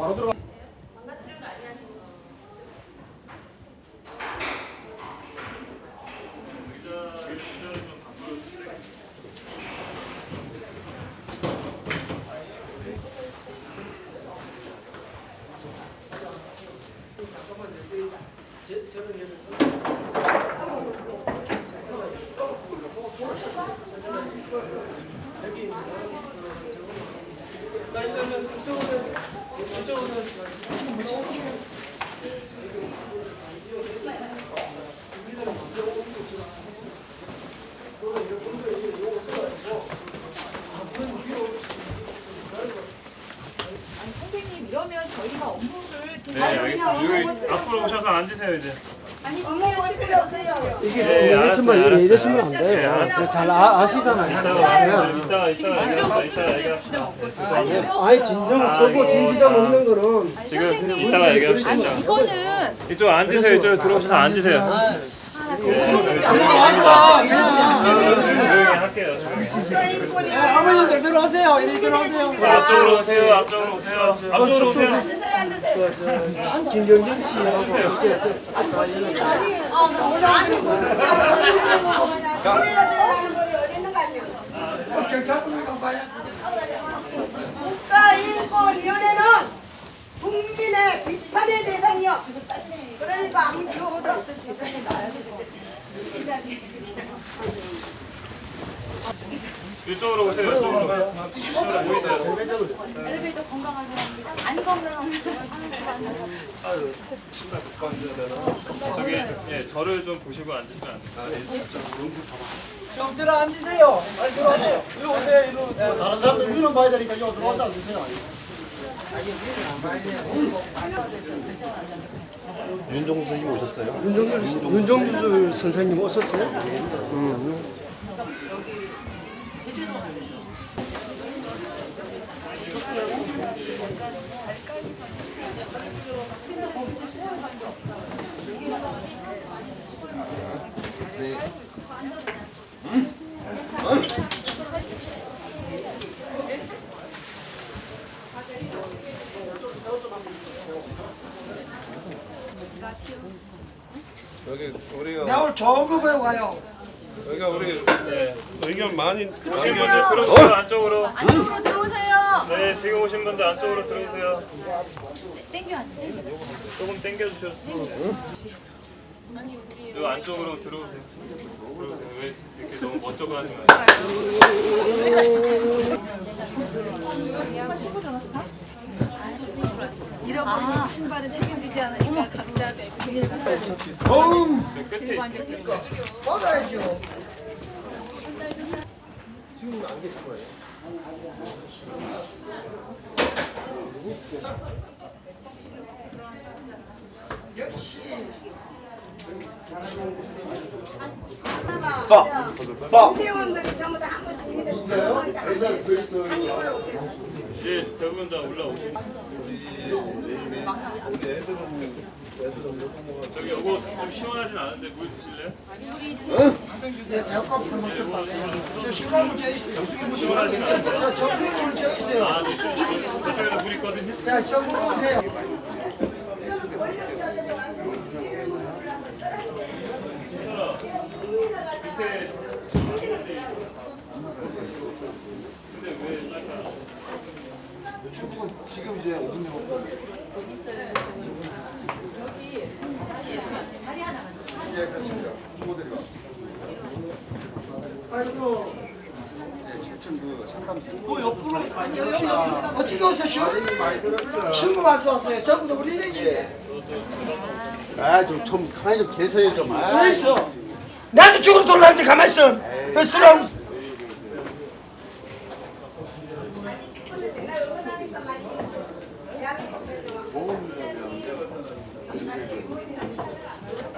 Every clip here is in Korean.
바로 들어가. 망가뜨리는 거 아니야 지금. 아니 선생님 이러면 저희가 업무를 네, 알겠습니다. 여기 앞으로 오셔서 앉으세요 이제. 아니 업무를 빌려오세요. 이게 네, 알았어요. 이랬으면 안 돼요. 잘 아시잖아요. 이따가 얘기합시다. 아니 진정 서고 진지가 먹는 거는 지금 선생님, 이따가 얘기합시다. 아니 이거는 이쪽 앉으세요. 이쪽 들어오셔서 앉으세요. 조용히 할게요. 어머님들 들어오세요. 이리 들어오세요. 앞쪽으로 오세요. 앞쪽으로 오세요. 앞쪽으로 오세요. 김경진 씨하고 이렇게 국가인권위원회는 국민의 비판의 대상이요. 그러니까 아무 기억 없어. 이쪽으로 오세요. 이쪽으로. 이쪽으로 보이세요. 엘리베이터 건강하게 합니다. 안 건강하면 저기 예, 저를 좀 보시고 앉으시면 안 돼요. 좀 들어 앉으세요. 빨리 들어오세요. 이리 오세요. 이리 오세요. 다른 사람들 위로 봐야 되니까 이거 들어가지 않으세요. 윤종수 선생님 오셨어요? 윤정주 선생님 오셨어요? 여기 우리가 나 오늘 좋은 거 배우고 가요. 여기가 우리 의견 많이 들어오세요. 안쪽으로. 안쪽으로 들어오세요. 네, 지금 오신 분들 안쪽으로 들어오세요. 땡겨 앉으세요. 조금 당겨주셔. 요 안쪽으로 들어오세요. 들어오세요. 왜 이렇게 너무 멋쩍어 하지 마세요. 잃어버린 신발은 책임지지 않으니까 각자 저 끝에 있어요. 받아야죠. 지금 안 계실 거예요. 국회의원들이 전부 다 한 번씩 해줬어요. 의자 그 있어요. 이제 대부분 다 올라오시고. 저기 요거 좀 시원하진 않은데 물 드실래요? 저 시원한 문제 있어요. 시원하진 않은데. 저 정수리 문제 있어요. 아, 네. 저쪽에도 물 있거든요. 야, 저 먹으면 돼요. 밑에 근데 왜 딸까? 지금 이제 5분 남았고. 예, 그렇습니다. 후보들이 아이고. 이제 7층 그 상담센터. 그 옆으로. 어떻게 오셨죠? 많이 들었어. 신고 왔어요. 전부 다 우리 일행인데. 좀 가만히 좀 계세요 좀. 왜 있어? 나도 죽으러 돌아왔는데 가만히 있어. 왜 쓰라고?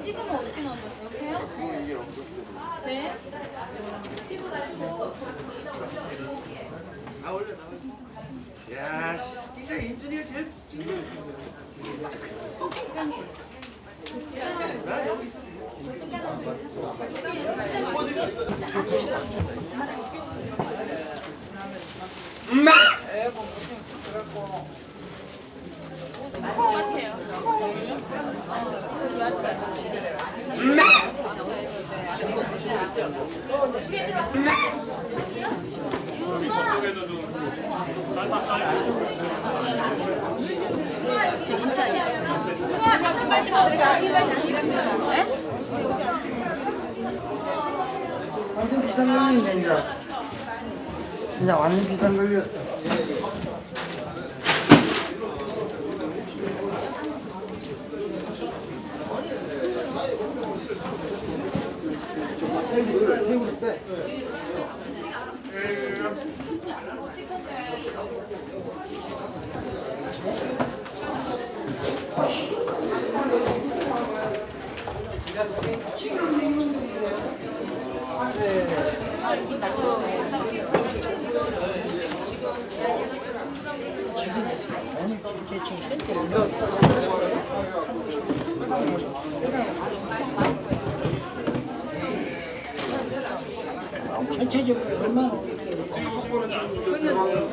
찍으면 어떻게 넣어요? 이렇게요? 네. 나 올려 나 올려. 야, 진짜 임준이가 제일 진짜. 나 여기 있어. 엄마. 완전 비상 걸리네 이제. 이제 완전 비상 걸렸어. 테이블 세.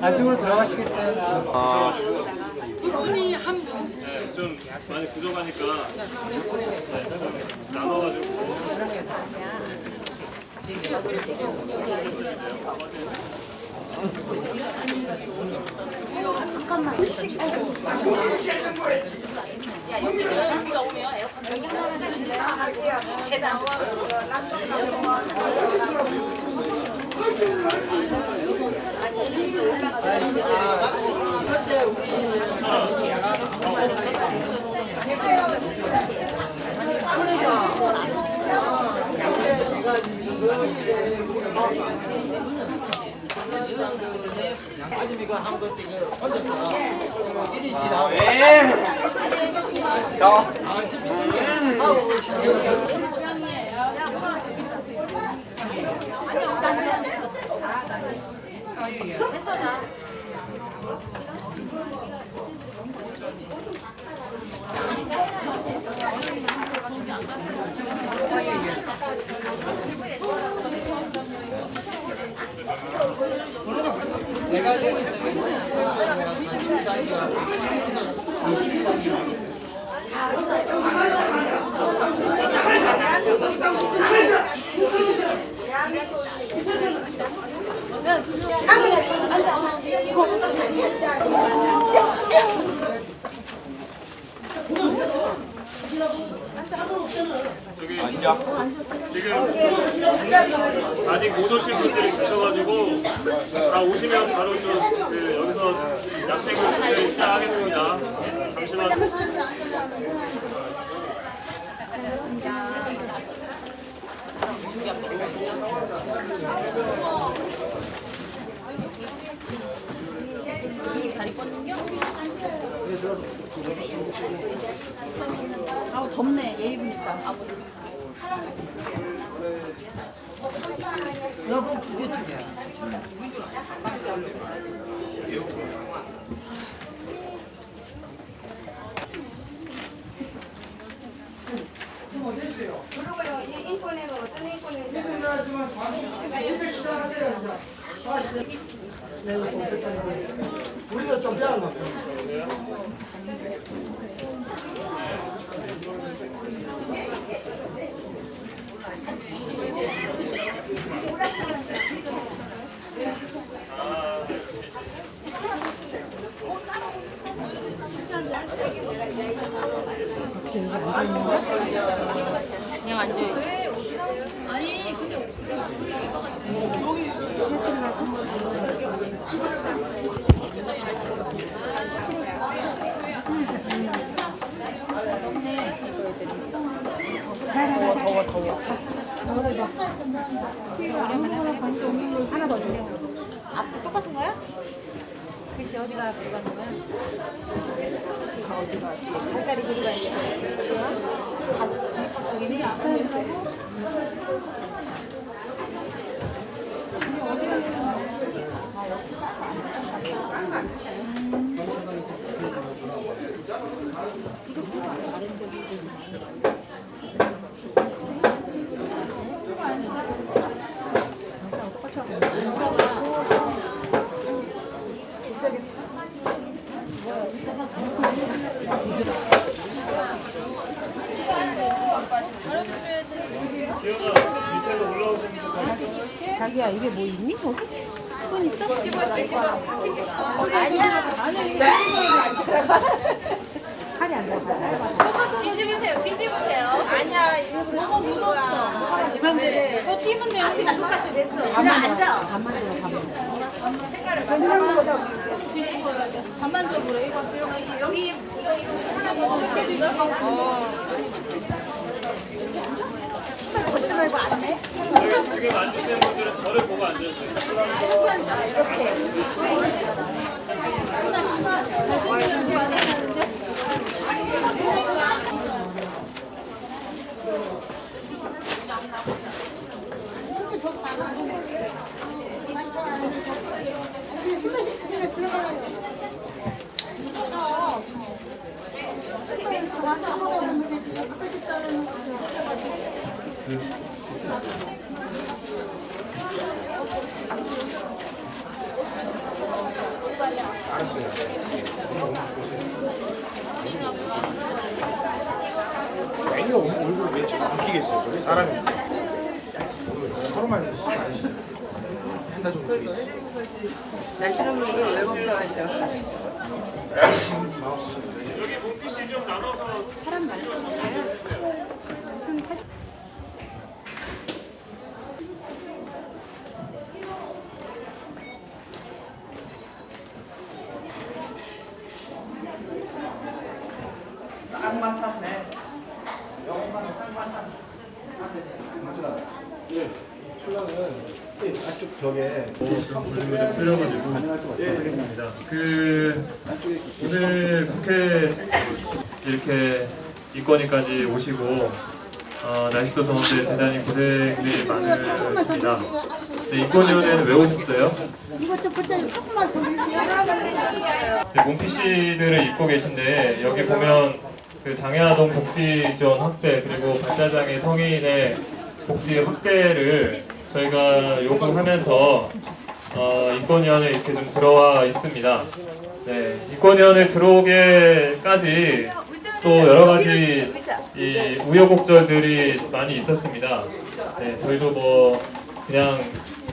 안쪽으로 들어가시겠어요? 두 분이 한 분. 네, 좀 많이 부족하니까 좀 나눠가지고. 아줌이가 한 번 찍어 혼자서 1인씩 왜? 내가 여기 저기 지금 아직 못 오신 분들이 계셔가지고 다 오시면 바로 여기서 약식을 시작하겠습니다. 잠시만. 아우 덥네. 얘 입으니까. 아버지. 여보 그게 두 그러고요. 이 인권에는 어떤 인권인지. 우리가 좀 배운 것 같아. 그냥 앉아있어. 아니 근데 목소리 왜 박았대? 하나 더 주세요. 앞도 똑같은 거야? 글씨 어디가 들어가는 거야? 어디가? 팔다리 그리가 있는 저기는 자기야 이게 뭐 있니? 거기? 돈 있어? 집어. 아니야. 팔이 안 돼. 또 뛰면 되는데 똑같아. 그냥 앉아. 반만 줘 그래. 여기 걷지 말고 앉네. 저희 지금 앉으시는 분들은 저를 보고 앉아주세요. 애가 얼굴 왜 지금 바뀌겠어요? 저기 사람이 서로만 아시죠? 한달 정도 있어. 날씬한 분들 왜 걱정하셔? 여기 몸빛이 좀 나눠서 딱 맞췄네. 영만 딱 맞췄네. 맞아. 예. 신랑은 안쪽 벽에 볼륨을 틀려가지고 가능할 것 같아요. 하겠습니다. 안쪽에 오늘 국회 이렇게 이권위까지 오시고 날씨도 더운데 대단히 고생들이 많으십니다. 네, 이권위원회는 왜 오셨어요? 몸피시들을 입고 계신데 여기 보면 그 장애아동 복지 지원 확대 그리고 발달장애 성인의 복지 확대를 저희가 요구하면서 인권위원회에 이렇게 좀 들어와 있습니다. 네, 인권위원회 들어오게까지 또 여러 가지 이 우여곡절들이 많이 있었습니다. 네, 저희도 뭐 그냥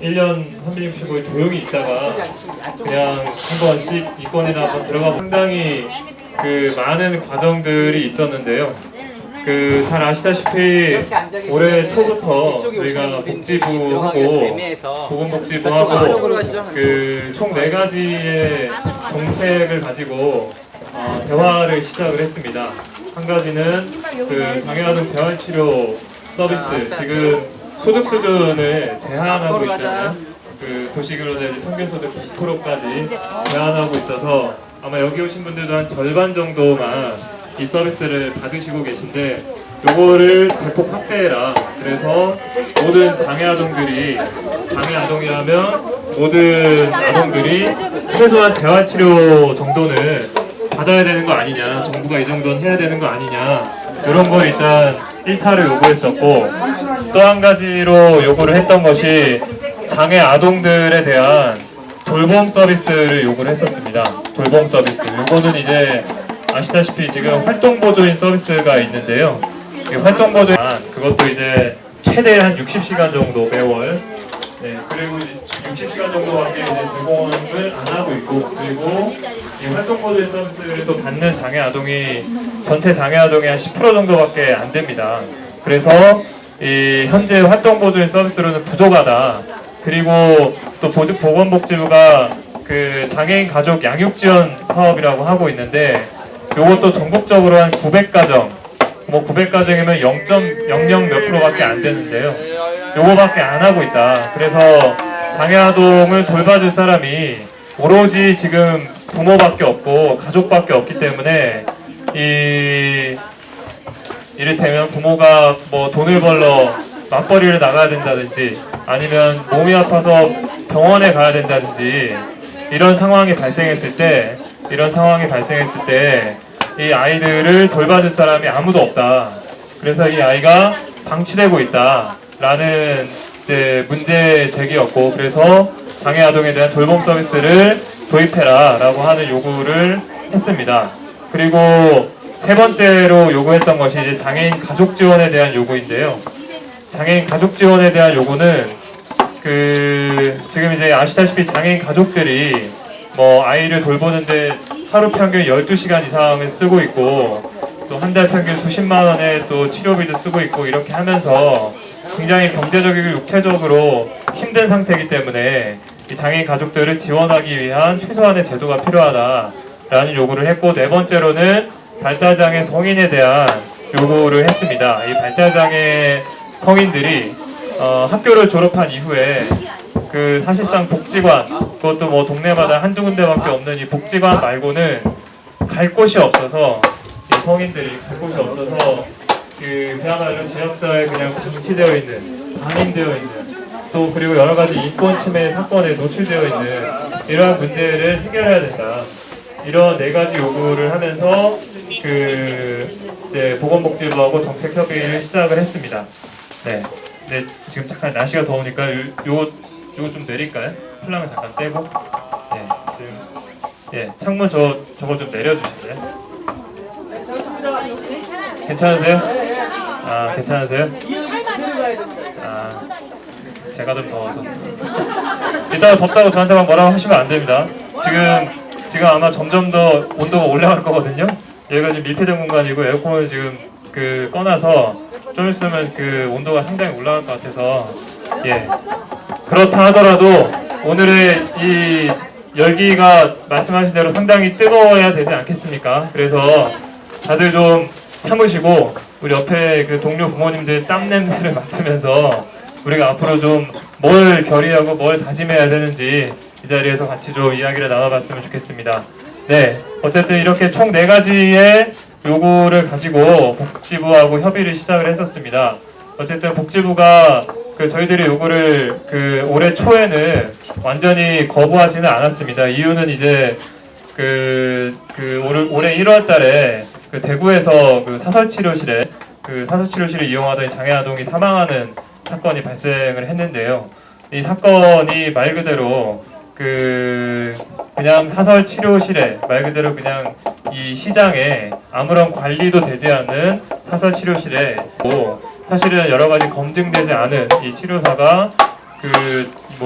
1년 365일 조용히 있다가 그냥 한 번씩 인권위나 한번 들어가고 상당히 그 많은 과정들이 있었는데요. 그 잘 아시다시피 올해 초부터 저희가 복지부하고 보건복지부하고 그 총 4가지의 정책을 가지고 대화를 시작을 했습니다. 한 가지는 그 장애아동 재활치료 서비스 지금 소득 수준을 제한하고 있잖아요. 그 도시근로자의 평균 소득 9%까지 제한하고 있어서 아마 여기 오신 분들도 한 절반 정도만 이 서비스를 받으시고 계신데 요거를 대폭 확대해라. 그래서 모든 장애아동들이 장애아동이라면 모든 아동들이 최소한 재활치료 정도는 받아야 되는 거 아니냐, 정부가 이 정도는 해야 되는 거 아니냐, 이런 걸 일단 1차로 요구했었고, 또 한 가지로 요구를 했던 것이 장애 아동들에 대한 돌봄 서비스를 요구를 했었습니다. 돌봄 서비스. 요거는 이제 아시다시피 지금 활동보조인 서비스가 있는데요. 이 활동보조인 그것도 이제 최대 한 60시간 정도 매월. 네, 그리고 60시간 정도밖에 이제 제공을 안 하고 있고, 그리고 이 활동보조인 서비스를 또 받는 장애 아동이 전체 장애 아동의 한 10% 정도밖에 안 됩니다. 그래서 이 현재 활동보조인 서비스로는 부족하다. 그리고 또 보건복지부가 그 장애인 가족 양육 지원 사업이라고 하고 있는데, 요것도 전국적으로 한 900가정, 뭐 900가정이면 0.00 몇 %밖에 안 되는데요. 요거밖에 안 하고 있다. 그래서 장애아동을 돌봐줄 사람이 오로지 지금 부모밖에 없고 가족밖에 없기 때문에 이를테면 부모가 뭐 돈을 벌러 맞벌이를 나가야 된다든지 아니면 몸이 아파서 병원에 가야 된다든지 이런 상황이 발생했을 때 이 아이들을 돌봐줄 사람이 아무도 없다. 그래서 이 아이가 방치되고 있다라는 이제 문제 제기였고, 그래서 장애 아동에 대한 돌봄 서비스를 도입해라라고 하는 요구를 했습니다. 그리고 세 번째로 요구했던 것이 이제 장애인 가족 지원에 대한 요구인데요. 장애인 가족 지원에 대한 요구는 지금 이제 아시다시피 장애인 가족들이 뭐 아이를 돌보는데 하루 평균 12시간 이상을 쓰고 있고, 또 한 달 평균 수십만 원의 또 치료비도 쓰고 있고, 이렇게 하면서 굉장히 경제적이고 육체적으로 힘든 상태이기 때문에 이 장애인 가족들을 지원하기 위한 최소한의 제도가 필요하다라는 요구를 했고, 네 번째로는 발달장애 성인에 대한 요구를 했습니다. 이 발달장애 성인들이 학교를 졸업한 이후에 그 사실상 복지관, 그것도 뭐 동네마다 한두 군데밖에 없는 이 복지관 말고는 갈 곳이 없어서, 이 성인들이 갈 곳이 없어서 그야말로 지역사회에 그냥 방치되어 있는, 방임되어 있는, 또 그리고 여러 가지 인권 침해 사건에 노출되어 있는 이러한 문제를 해결해야 된다. 이런 네 가지 요구를 하면서 이제 보건복지부하고 정책협의를 시작을 했습니다. 네. 네, 지금 잠깐 날씨가 더우니까 요거 좀 내릴까요? 플랑을 잠깐 떼고. 네, 지금 창문 저거 좀 내려주실래요? 괜찮으세요? 아, 괜찮으세요? 아, 제가 좀 더워서. 이따가 덥다고 저한테만 뭐라고 하시면 안 됩니다. 지금 아마 점점 더 온도가 올라갈 거거든요. 여기가 지금 밀폐된 공간이고 에어컨을 지금 꺼놔서 좀 있으면 온도가 상당히 올라갈 것 같아서, 예. 그렇다 하더라도 오늘의 이 열기가 말씀하신 대로 상당히 뜨거워야 되지 않겠습니까? 그래서 다들 좀 참으시고 우리 옆에 동료 부모님들 땀 냄새를 맡으면서 우리가 앞으로 좀 뭘 결의하고 뭘 다짐해야 되는지 이 자리에서 같이 좀 이야기를 나눠봤으면 좋겠습니다. 네, 어쨌든 이렇게 총 4가지의 요구를 가지고 복지부하고 협의를 시작을 했었습니다. 어쨌든 복지부가 저희들의 요구를 올해 초에는 완전히 거부하지는 않았습니다. 이유는 이제 올해 1월 달에 대구에서 사설치료실을 이용하던 장애 아동이 사망하는 사건이 발생을 했는데요. 이 사건이 말 그대로 그냥 사설치료실에, 말 그대로 그냥 이 시장에 아무런 관리도 되지 않는 사설치료실에 사실은 여러 가지 검증되지 않은 이 치료사가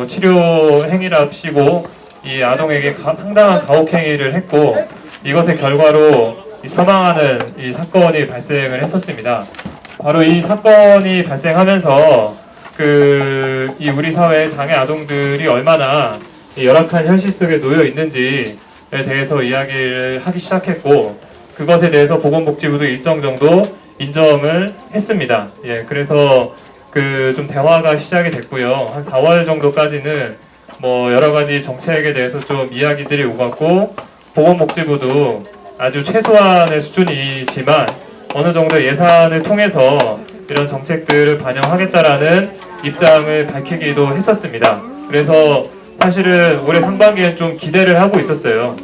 치료 행위랍시고 이 아동에게 상당한 가혹행위를 했고, 이것의 결과로 사망하는 이 사건이 발생을 했었습니다. 바로 이 사건이 발생하면서 이 우리 사회의 장애 아동들이 얼마나 열악한 현실 속에 놓여 있는지에 대해서 이야기를 하기 시작했고, 그것에 대해서 보건복지부도 일정 정도 인정을 했습니다. 예, 그래서 좀 대화가 시작이 됐고요. 한 4월 정도까지는 여러 가지 정책에 대해서 좀 이야기들이 오갔고, 보건복지부도 아주 최소한의 수준이지만 어느 정도 예산을 통해서 이런 정책들을 반영하겠다라는 입장을 밝히기도 했었습니다. 그래서 사실은 올해 상반기엔 좀 기대를 하고 있었어요.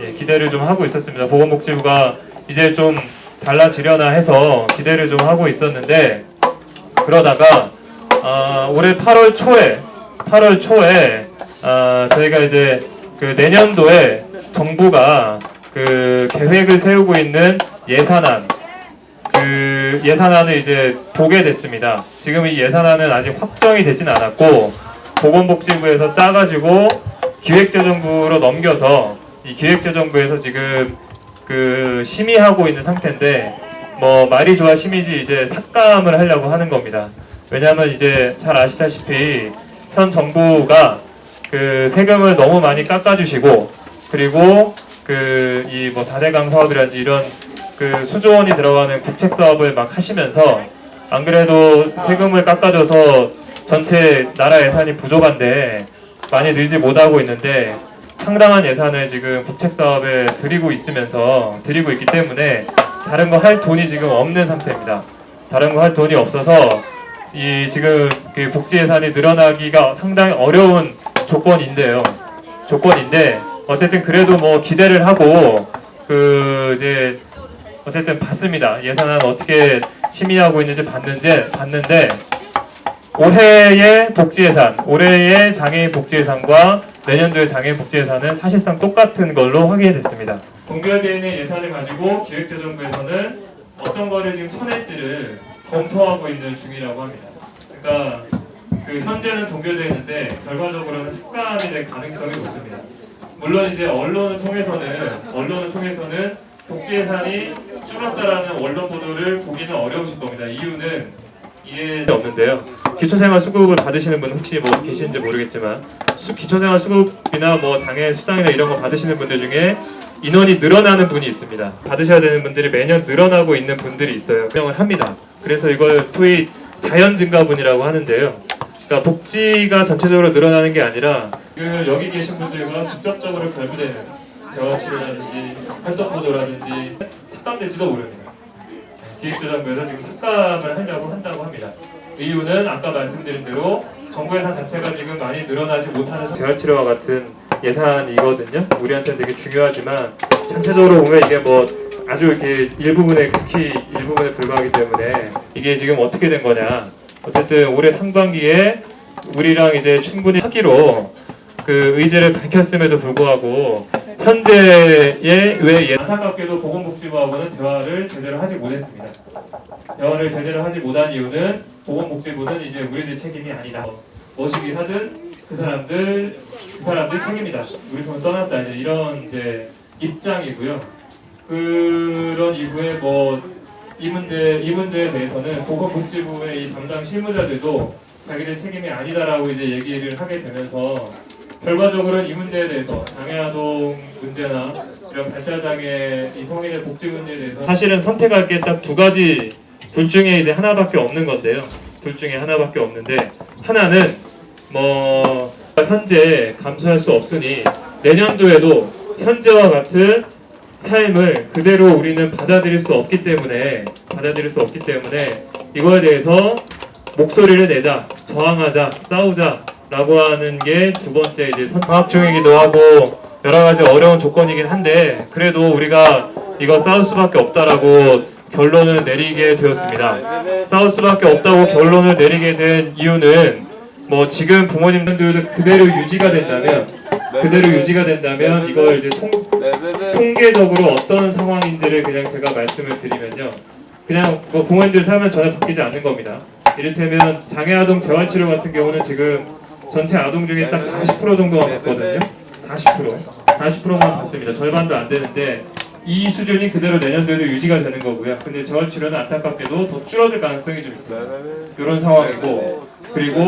예, 기대를 좀 하고 있었습니다. 보건복지부가 이제 좀 달라지려나 해서 기대를 좀 하고 있었는데, 그러다가 올해 8월 초에 저희가 이제 내년도에 정부가 계획을 세우고 있는 예산안을 이제 보게 됐습니다. 지금 이 예산안은 아직 확정이 되진 않았고, 보건복지부에서 짜가지고 기획재정부로 넘겨서 이 기획재정부에서 지금 심의하고 있는 상태인데, 말이 좋아 심의지 이제 삭감을 하려고 하는 겁니다. 왜냐하면 이제 잘 아시다시피 현 정부가 세금을 너무 많이 깎아주시고, 그리고 이 4대강 사업이라든지 이런 수조 원이 들어가는 국책 사업을 막 하시면서, 안 그래도 세금을 깎아줘서 전체 나라 예산이 부족한데 많이 늘지 못하고 있는데, 상당한 예산을 지금 국책 사업에 드리고 있기 때문에 다른 거 할 돈이 지금 없는 상태입니다. 다른 거 할 돈이 없어서 지금 복지 예산이 늘어나기가 상당히 어려운 조건인데, 어쨌든 그래도 기대를 하고 이제 어쨌든 봤습니다. 예산안 어떻게 심의하고 있는지 봤는데 올해의 복지예산, 올해의 장애인 복지예산과 내년도의 장애인 복지예산은 사실상 똑같은 걸로 확인이 됐습니다. 동결되어 있는 예산을 가지고 기획재정부에서는 어떤 거를 지금 쳐낼지를 검토하고 있는 중이라고 합니다. 그러니까 현재는 동결되어 있는데 결과적으로는 삭감이 될 가능성이 높습니다. 물론 이제 언론을 통해서는 복지 예산이 줄었다라는 언론 보도를 보기는 어려우실 겁니다. 이유는 이해 없는데요. 기초생활수급을 받으시는 분 혹시 뭐 계시는지 모르겠지만 기초생활수급이나 뭐 장애 수당이나 이런 거 받으시는 분들 중에 인원이 늘어나는 분이 있습니다. 받으셔야 되는 분들이 매년 늘어나고 있는 분들이 있어요. 운영을 합니다. 그래서 이걸 소위 자연증가분이라고 하는데요. 그러니까 복지가 전체적으로 늘어나는 게 아니라 여기 계신 분들과 직접적으로 결부되는 재활치료라든지 활동보조라든지 삭감될지도 모릅니다. 기획재정부에서 지금 삭감을 하려고 한다고 합니다. 이유는 아까 말씀드린 대로 정부 예산 자체가 지금 많이 늘어나지 못하는 재활치료와 같은 예산이거든요. 우리한테는 되게 중요하지만 전체적으로 보면 이게 뭐 아주 이렇게 일부분에 극히 일부분에 불과하기 때문에 이게 지금 어떻게 된 거냐. 어쨌든 올해 상반기에 우리랑 이제 충분히 하기로 그 의지를 밝혔음에도 불구하고 현재의 왜 안타깝게도 보건복지부하고는 대화를 제대로 하지 못했습니다. 대화를 제대로 하지 못한 이유는 보건복지부는 이제 우리들 책임이 아니다. 무엇이기 하든 그 사람들 책임이다. 우리 손을 떠났다. 이제 이런 이제 입장이고요. 그런 이후에 뭐 이 문제에 대해서는 보건복지부의 이 담당 실무자들도 자기들 책임이 아니다라고 이제 얘기를 하게 되면서 결과적으로는 이 문제에 대해서 장애아동 문제나 이런 발달장애 이 성인의 복지 문제에 대해서 사실은 선택할 게 딱 두 가지 둘 중에 이제 하나밖에 없는 건데요. 둘 중에 하나밖에 없는데 하나는 뭐 현재 감수할 수 없으니 내년도에도 현재와 같은 삶을 그대로 우리는 받아들일 수 없기 때문에 이거에 대해서 목소리를 내자, 저항하자, 싸우자라고 하는 게 두 번째 이제 방학 중이기도 하고 여러 가지 어려운 조건이긴 한데 그래도 우리가 이거 싸울 수밖에 없다라고 결론을 내리게 되었습니다. 싸울 수밖에 없다고 결론을 내리게 된 이유는 뭐 지금 부모님들도 그대로 유지가 된다면 이걸 이제 통계적으로 어떤 상황인지를 그냥 제가 말씀을 드리면요. 그냥 뭐 부모님들 살면 전혀 바뀌지 않는 겁니다. 이를테면 장애아동 재활치료 같은 경우는 지금 전체 아동 중에 딱 40% 정도만 받거든요. 40%만 받습니다. 절반도 안 되는데 이 수준이 그대로 내년도에도 유지가 되는 거고요. 근데 재활치료는 안타깝게도 더 줄어들 가능성이 좀 있어요. 이런 상황이고 그리고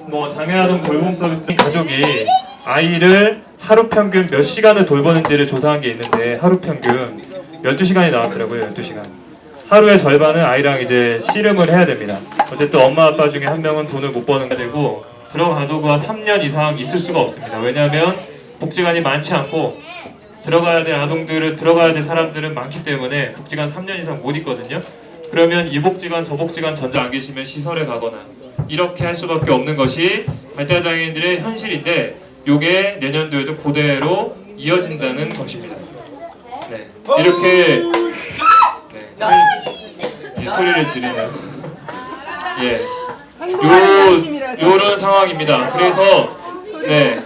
뭐 장애아동 돌봄 서비스 가족이 아이를 하루 평균 몇 시간을 돌보는지를 조사한 게 있는데 하루 평균 12시간이 나왔더라고요. 12시간. 하루의 절반은 아이랑 이제 씨름을 해야 됩니다. 어쨌든 엄마 아빠 중에 한 명은 돈을 못 버는 게 되고 들어가도 그 3년 이상 있을 수가 없습니다. 왜냐하면 복지관이 많지 않고 들어가야 될 사람들은 많기 때문에 복지관 3년 이상 못 있거든요. 그러면 이 복지관 저 복지관 전자 안 계시면 시설에 가거나 이렇게 할 수밖에 없는 것이 발달장애인들의 현실인데 요게 내년도에도 그대로 이어진다는 것입니다. 네, 이렇게 소리를 지르네요. 예, 요런 상황입니다. 그래서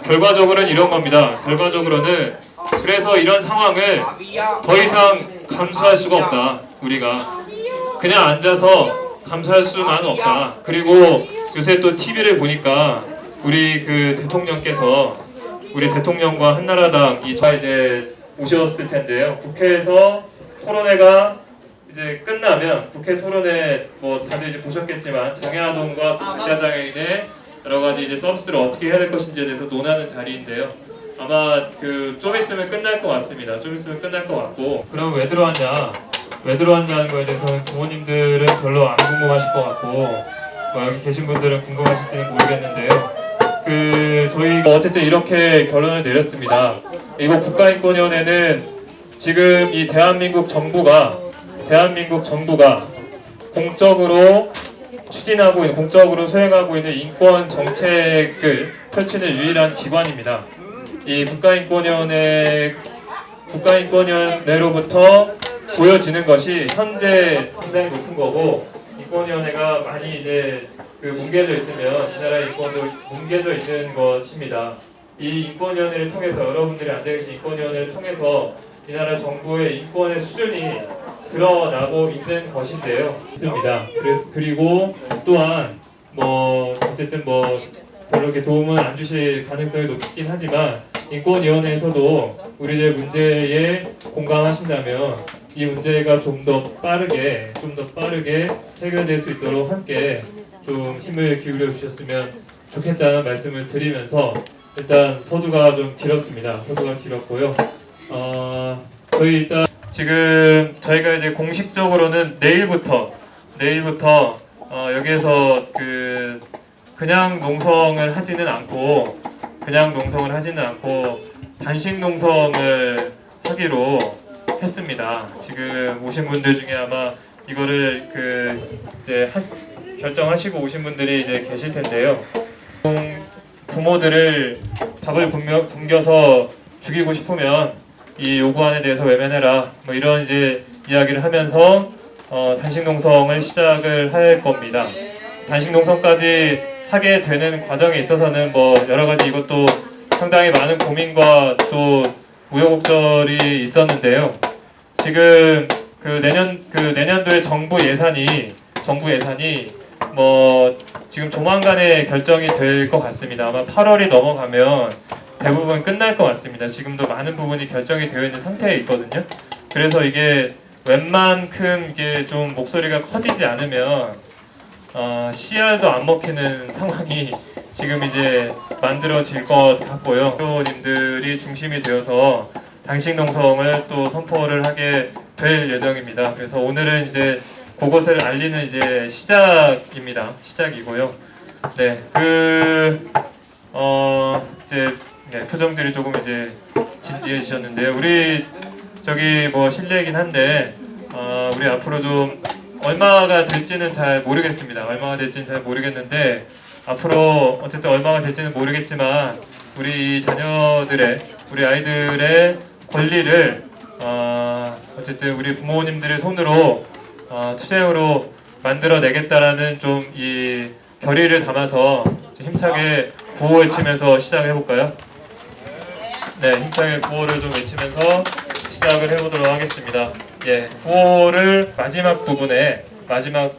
결과적으로는 이런 겁니다. 결과적으로는 그래서 이런 상황을 더 이상 감수할 수가 없다. 우리가 그냥 앉아서 감수할 수만 없다. 그리고 요새 또 TV를 보니까 우리 그 대통령께서 우리 대통령과 한나라당 이제 오셨을 텐데요. 국회에서 토론회가 이제 끝나면 국회 토론회 뭐 다들 이제 보셨겠지만 장애아동과 발달장애인의 여러 가지 이제 서비스를 어떻게 해야 될 것인지에 대해서 논하는 자리인데요. 아마 그 좀 있으면 끝날 것 같습니다. 좀 있으면 끝날 것 같고 그럼 왜 들어왔냐는 거에 대해서는 부모님들은 별로 안 궁금하실 것 같고 뭐 여기 계신 분들은 궁금하실지는 모르겠는데요. 저희가 어쨌든 이렇게 결론을 내렸습니다. 이거 국가인권위원회는 지금 이 대한민국 정부가 공적으로 추진하고 있는, 공적으로 수행하고 있는 인권 정책을 펼치는 유일한 기관입니다. 이 국가인권위원회로부터 보여지는 것이 현재 상당히 높은 거고, 인권위원회가 많이 이제 뭉개져 있으면 이 나라의 인권도 뭉개져 있는 것입니다. 이 인권위원회를 통해서, 여러분들이 앉아 계신 인권위원회를 통해서 이 나라 정부의 인권의 수준이 드러나고 있는 것인데요. 있습니다. 그리고 또한 어쨌든 별로 이렇게 도움은 안 주실 가능성이 높긴 하지만 인권위원회에서도 우리들 문제에 공감하신다면 이 문제가 좀 더 빠르게 해결될 수 있도록 함께 좀 힘을 기울여 주셨으면 좋겠다는 말씀을 드리면서 일단 서두가 좀 길었습니다. 서두가 길었고요. 저희 일단 지금 저희가 이제 공식적으로는 내일부터 여기에서 그냥 농성을 하지는 않고 단식 농성을 하기로 했습니다. 지금 오신 분들 중에 아마 이거를 이제 결정하시고 오신 분들이 이제 계실 텐데요. 부모들을 밥을 굶겨서 죽이고 싶으면 이 요구안에 대해서 외면해라. 뭐 이런 이제 이야기를 하면서 단식 농성을 시작을 할 겁니다. 단식 농성까지 하게 되는 과정에 있어서는 뭐 여러 가지 이것도 상당히 많은 고민과 또 우여곡절이 있었는데요. 지금 내년도에 정부 예산이 뭐 지금 조만간에 결정이 될 것 같습니다. 아마 8월이 넘어가면 대부분 끝날 것 같습니다. 지금도 많은 부분이 결정이 되어 있는 상태에 있거든요. 그래서 이게 웬만큼 이게 좀 목소리가 커지지 않으면 CR도 안 먹히는 상황이 지금 이제 만들어질 것 같고요. 대표님들이 중심이 되어서 단식 농성을 또 선포를 하게 될 예정입니다. 그래서 오늘은 이제 그것을 알리는 이제 시작이고요. 네, 이제 표정들이 조금 이제 진지해지셨는데요. 우리 저기 뭐 실례이긴 한데 우리 앞으로 좀 얼마가 될지는 잘 모르겠습니다. 모르겠는데 앞으로 어쨌든 얼마가 될지는 모르겠지만 우리 자녀들의 우리 아이들의 권리를 어쨌든 우리 부모님들의 손으로 투쟁으로 만들어내겠다라는 좀 이 결의를 담아서 힘차게 구호 외치면서 시작을 해볼까요? 네, 힘차게 구호를 좀 외치면서 시작을 해보도록 하겠습니다. 예, 구호를 마지막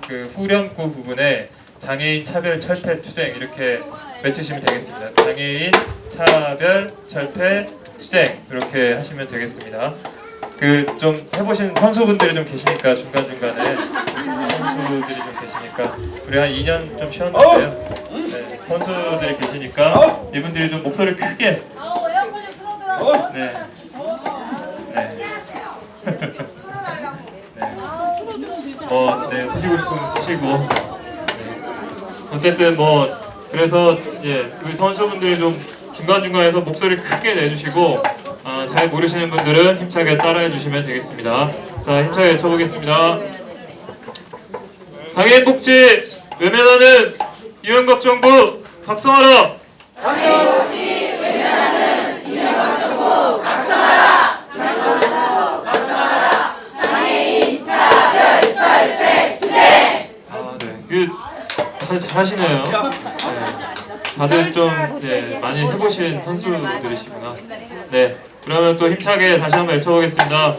후렴구 부분에 장애인 차별 철폐 투쟁 이렇게 외치시면 되겠습니다. 장애인 차별 철폐 투쟁 이렇게 하시면 되겠습니다. 좀 해보신 선수분들이 좀 계시니까 중간중간에 선수들이 좀 계시니까 우리 한 2년 좀 쉬었는데요. 네, 선수들이 계시니까 이분들이 좀 목소리 크게 네. 트시고 싶으면 트시고 어쨌든 그래서 우리 선수분들이 좀 중간중간에서 목소리 크게 내주시고 잘 모르시는 분들은 힘차게 따라해 주시면 되겠습니다. 자, 힘차게 외쳐보겠습니다. 장애인 복지 외면하는 이명박 정부 각성하라! 장애인 복지 외면하는 이명박 정부 각성하라! 장애인 차별 철폐 투쟁! 네. 다들 잘하시네요. 다들 좀 많이 해보신 선수들이시구나. 네, 그러면 또 힘차게 다시 한번 외쳐보겠습니다.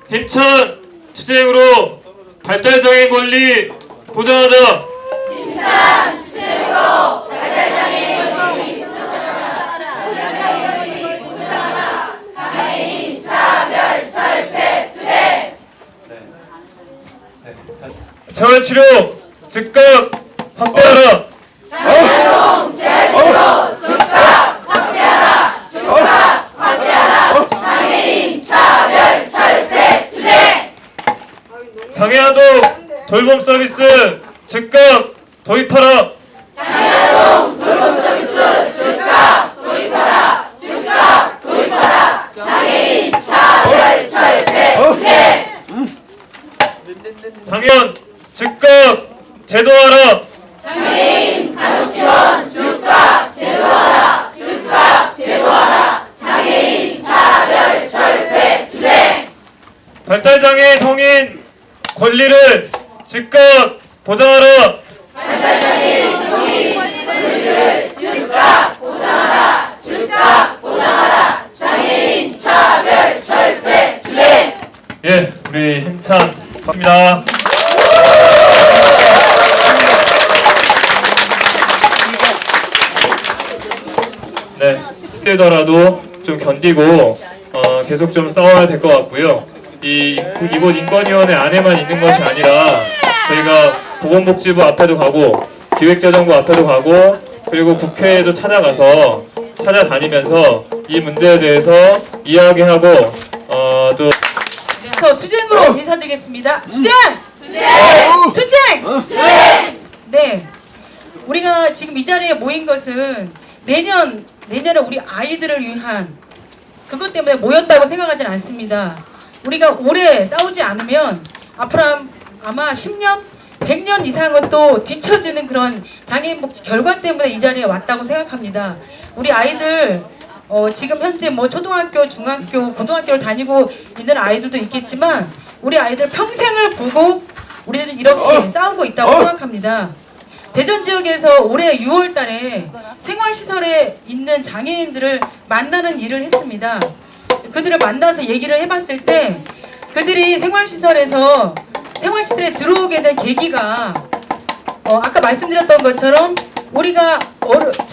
힘찬 투쟁으로 발달장애인 권리 보장하자. 힘찬 투쟁으로 발달장애인 권리 보장하자. 장애인 차별 철폐 투쟁. 재활치료 즉각 확대하라. 장애아동 재활치료 즉각 확대하라. 장애인 차별 철폐 투쟁. 장애아동 돌봄 서비스 즉각 도입하라. 장애아동 돌봄 서비스 즉각 도입하라. 장애인 차별 철폐 투쟁. 장애인 즉각 제도화하라. 장애인 가족 지원 즉각 제도화하라. 장애인 차별 철폐 투쟁. 발달장애 성인 권리를 즉각 보장하라. 발달장애 성인 권리를 즉각 보장하라. 장애인 차별 철폐 투쟁. 예, 우리 힘찬 반갑습니다. 네, 힘들더라도 좀 견디고 계속 좀 싸워야 될 것 같고요. 이곳 인권위원회 안에만 있는 것이 아니라 저희가 보건복지부 앞에도 가고 기획재정부 앞에도 가고 그리고 국회에도 찾아다니면서 이 문제에 대해서 이야기하고 또 투쟁으로 인사드리겠습니다. 투쟁! 투쟁! 네. 우리가 지금 이 자리에 모인 것은 내년에 우리 아이들을 위한 그것 때문에 모였다고 생각하지는 않습니다. 우리가 오래 싸우지 않으면 앞으로 아마 10년, 100년 이상은 또 뒤처지는 그런 장애인 복지 결과 때문에 이 자리에 왔다고 생각합니다. 우리 아이들 지금 현재 뭐 초등학교, 중학교, 고등학교를 다니고 있는 아이들도 있겠지만 우리 아이들 평생을 보고 우리들은 이렇게 싸우고 있다고 생각합니다. 대전 지역에서 올해 6월 달에 생활시설에 있는 장애인들을 만나는 일을 했습니다. 그들을 만나서 얘기를 해봤을 때 그들이 생활시설에 들어오게 된 계기가 아까 말씀드렸던 것처럼 우리가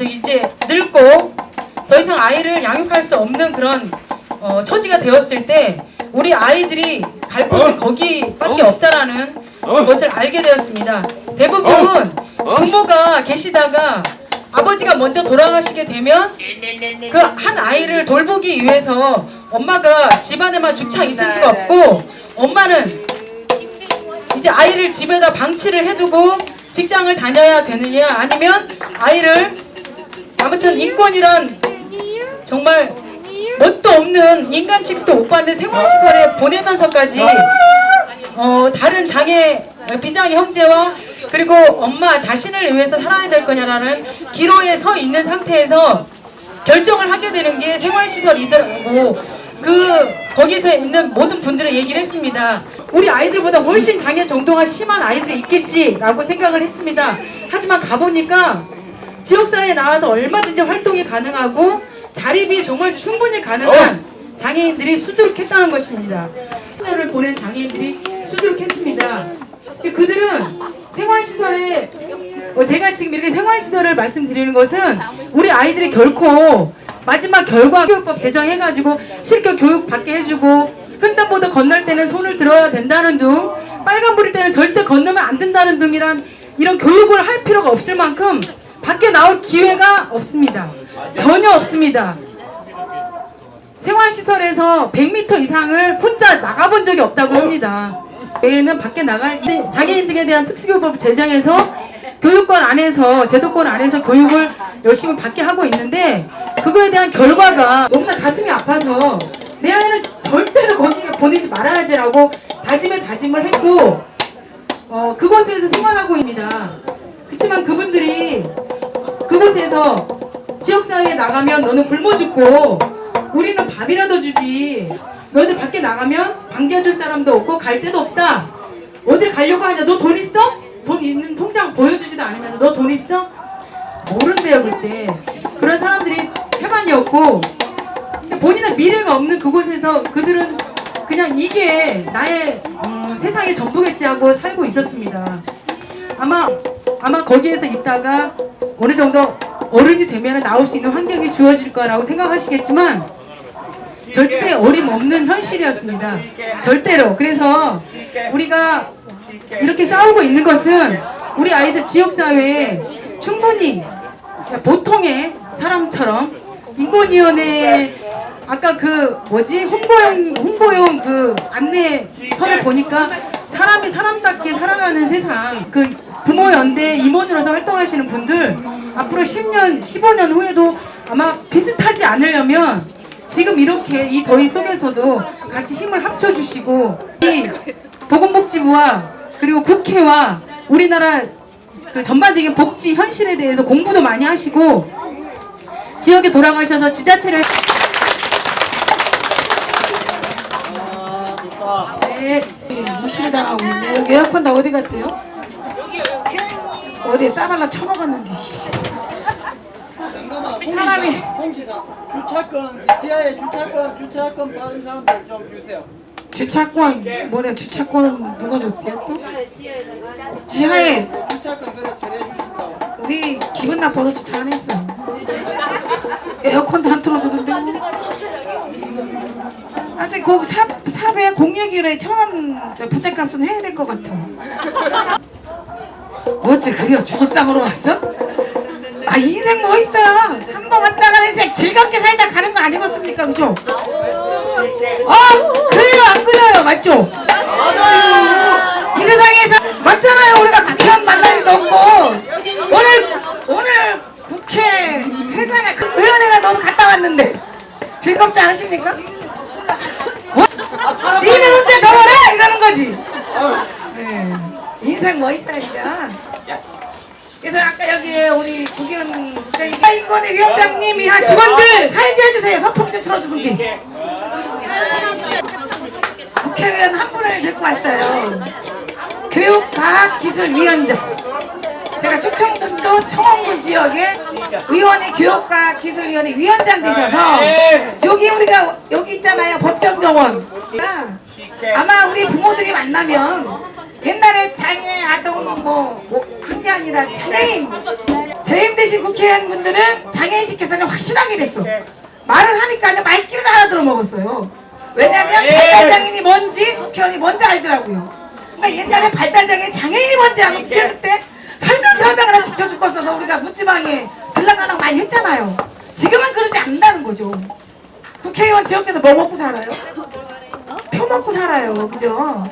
이제 늙고 더 이상 아이를 양육할 수 없는 그런 처지가 되었을 때 우리 아이들이 갈 곳은 거기밖에 없다라는 것을 알게 되었습니다. 대부분 부모가 계시다가 아버지가 먼저 돌아가시게 되면 그 한 아이를 돌보기 위해서 엄마가 집안에만 죽창 있을 수가 없고 엄마는 이제 아이를 집에다 방치를 해두고 직장을 다녀야 되느냐 아니면 아이를 아무튼 인권이란 정말 뭣도 없는 인간 취급도 못 받는 생활시설에 보내면서까지 다른 비장애 형제와 그리고 엄마 자신을 위해서 살아야 될 거냐라는 기로에 서 있는 상태에서 결정을 하게 되는 게 생활시설이더라고 거기서 있는 모든 분들은 얘기를 했습니다. 우리 아이들보다 훨씬 장애 정도가 심한 아이들이 있겠지라고 생각을 했습니다. 하지만 가보니까 지역사회에 나와서 얼마든지 활동이 가능하고 자립이 정말 충분히 가능한 장애인들이 수두룩했다는 것입니다. 시설을 보낸 장애인들이 수두룩했습니다. 그들은 생활시설에 제가 지금 이렇게 생활시설을 말씀드리는 것은 우리 아이들이 결코 마지막 결과 교육법 제정해가지고 실격 교육 받게 해주고 횡단보도 건널 때는 손을 들어야 된다는 등 빨간불일 때는 절대 건너면 안 된다는 등이란 이런 교육을 할 필요가 없을 만큼 밖에 나올 기회가 없습니다. 전혀 없습니다. 생활시설에서 100m 이상을 혼자 나가본 적이 없다고 합니다. 외에는 밖에 나갈 장애인 등에 대한 특수교육법 제정해서 교육권 안에서 제도권 안에서 교육을 열심히 받게 하고 있는데 그거에 대한 결과가 너무나 가슴이 아파서 내 아이는 절대로 거기에 보내지 말아야지라고 다짐을 했고 그곳에서 생활하고 있습니다. 그렇지만 그분들이 그곳에서 지역사회에 나가면 너는 굶어 죽고 우리는 밥이라도 주지 너희들 밖에 나가면 반겨줄 사람도 없고 갈 데도 없다. 어딜 가려고 하냐. 너 돈 있어? 돈 있는 통장 보여주지도 않으면서 너 돈 있어? 모른대요 글쎄. 그런 사람들이 태반이었고 본인의 미래가 없는 그곳에서 그들은 그냥 이게 나의 세상의 전부겠지 하고 살고 있었습니다. 아마 거기에서 있다가 어느 정도 어른이 되면 나올 수 있는 환경이 주어질 거라고 생각하시겠지만 절대 어림없는 현실이었습니다. 절대로. 그래서 우리가 이렇게 싸우고 있는 것은 우리 아이들 지역사회에 충분히 보통의 사람처럼 인권위원회 아까 홍보용 안내서를 보니까 사람이 사람답게 살아가는 세상 부모연대 임원으로서 활동하시는 분들 앞으로 10년, 15년 후에도 아마 비슷하지 않으려면 지금 이렇게 이 더위 속에서도 같이 힘을 합쳐주시고 이 보건복지부와 그리고 국회와 우리나라 전반적인 복지 현실에 대해서 공부도 많이 하시고 지역에 돌아가셔서 지자체를 네, 무시를 당하고 있는데 여기 에어컨 다 어디 갔대요? 어디 싸발라 처먹었는지 사람이 홍지사 주차권 지하에 주차권 받은 사람들 좀 주세요. 주차권 주차권은 누가 줬대요 또? 지하에 주차권 그래 처리해 주신다고. 우리 기분 나빠서 주차 안 했어. 에어컨도 안 틀어주던데. 하여튼 그 삽에 공유기로에 1,000원 부채값은 해야 될 것 같아. 어째 그려 죽었상으로 왔어? 아 인생 뭐 있어요? 한 번 왔다 가는 인생 즐겁게 살다 가는 거 아니겠습니까? 그죠? 그래요 안 그래요? 맞죠? 이 세상에서 맞잖아요. 우리가 국회의원 만날 일도 없고 오늘 국회 회관에 그 의원회가 너무 갔다 왔는데 즐겁지 않으십니까? 니는 언제 더 오래? 이러는 거지. 네. 인생 뭐 있어요 진짜. 그래서 아까 여기 우리 국회의원 인권위 위원장님이 한 직원들 사인 좀 해주세요. 선풍기 좀 틀어주든지. 국회의원 한 분을 데리고 왔어요. 교육과학기술위원장. 제가 충청북도 청원군 지역의 의원의 교육과학기술위원회 위원장 되셔서 여기 우리가 여기 있잖아요. 법정정원. 아마 우리 부모들이 만나면 옛날에 장애 아동 한 게 아니라 장애인 재임 되신 국회의원분들은 장애인 시켜서는 확실하게 됐어. 말을 하니까 말귀를 알아들어 먹었어요. 왜냐면 발달장애인이 뭔지 국회의원이 뭔지 알더라고요. 그러니까 옛날에 발달장애인 장애인이 뭔지 알고 국회의원 때 설명을 지쳐 죽었어서 우리가 문지방에 들락날락 많이 했잖아요. 지금은 그러지 않는다는 거죠. 국회의원 지역에서 뭐 먹고 살아요? 표 먹고 살아요. 그죠?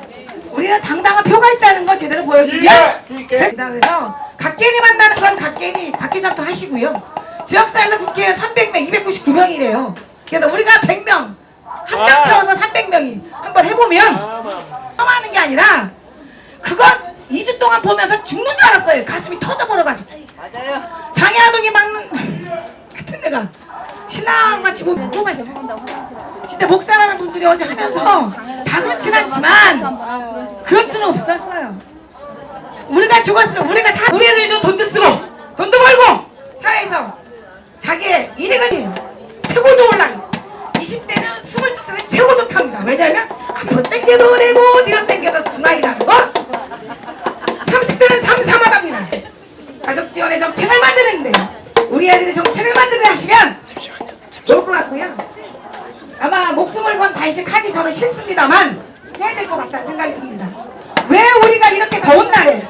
우리는 당당한 표가 있다는 거 제대로 보여주면 그래서 각개니 만나는 건 각개전투 하시고요. 지역사회에서 국회의원 300명, 299명이래요. 그래서 우리가 100명, 한 명 채워서 300명이 한번 해보면 하는 게 아니라 그건 2주 동안 보면서 죽는 줄 알았어요. 가슴이 터져버려가지고. 맞아요. 장애아동이 막는 같은 데가 신앙같이 보면 뭐가 있어요. 진짜 목사라는 분들이 어제 하면서 다 그렇진 않지만 그럴 수는 없었어요. 우리가 죽었어. 우리 애들도 돈도 쓰고 돈도 벌고 사회에서 자기의 이익을 최고 좋은 나이 20대는 22살이 최고 좋답니다. 왜냐하면 앞으로 땡겨도 되고 뒤로 땡겨도 두 나이라는 거. 30대는 삼삼하답니다. 가족 지원의 정책을 만드는데 우리 애들이 정책을 만드는 하시면 좋을 것 같고요. 아마 목숨을 건 단식하기 저는 싫습니다만 해야 될 것 같다는 생각이 듭니다. 왜 우리가 이렇게 더운 날에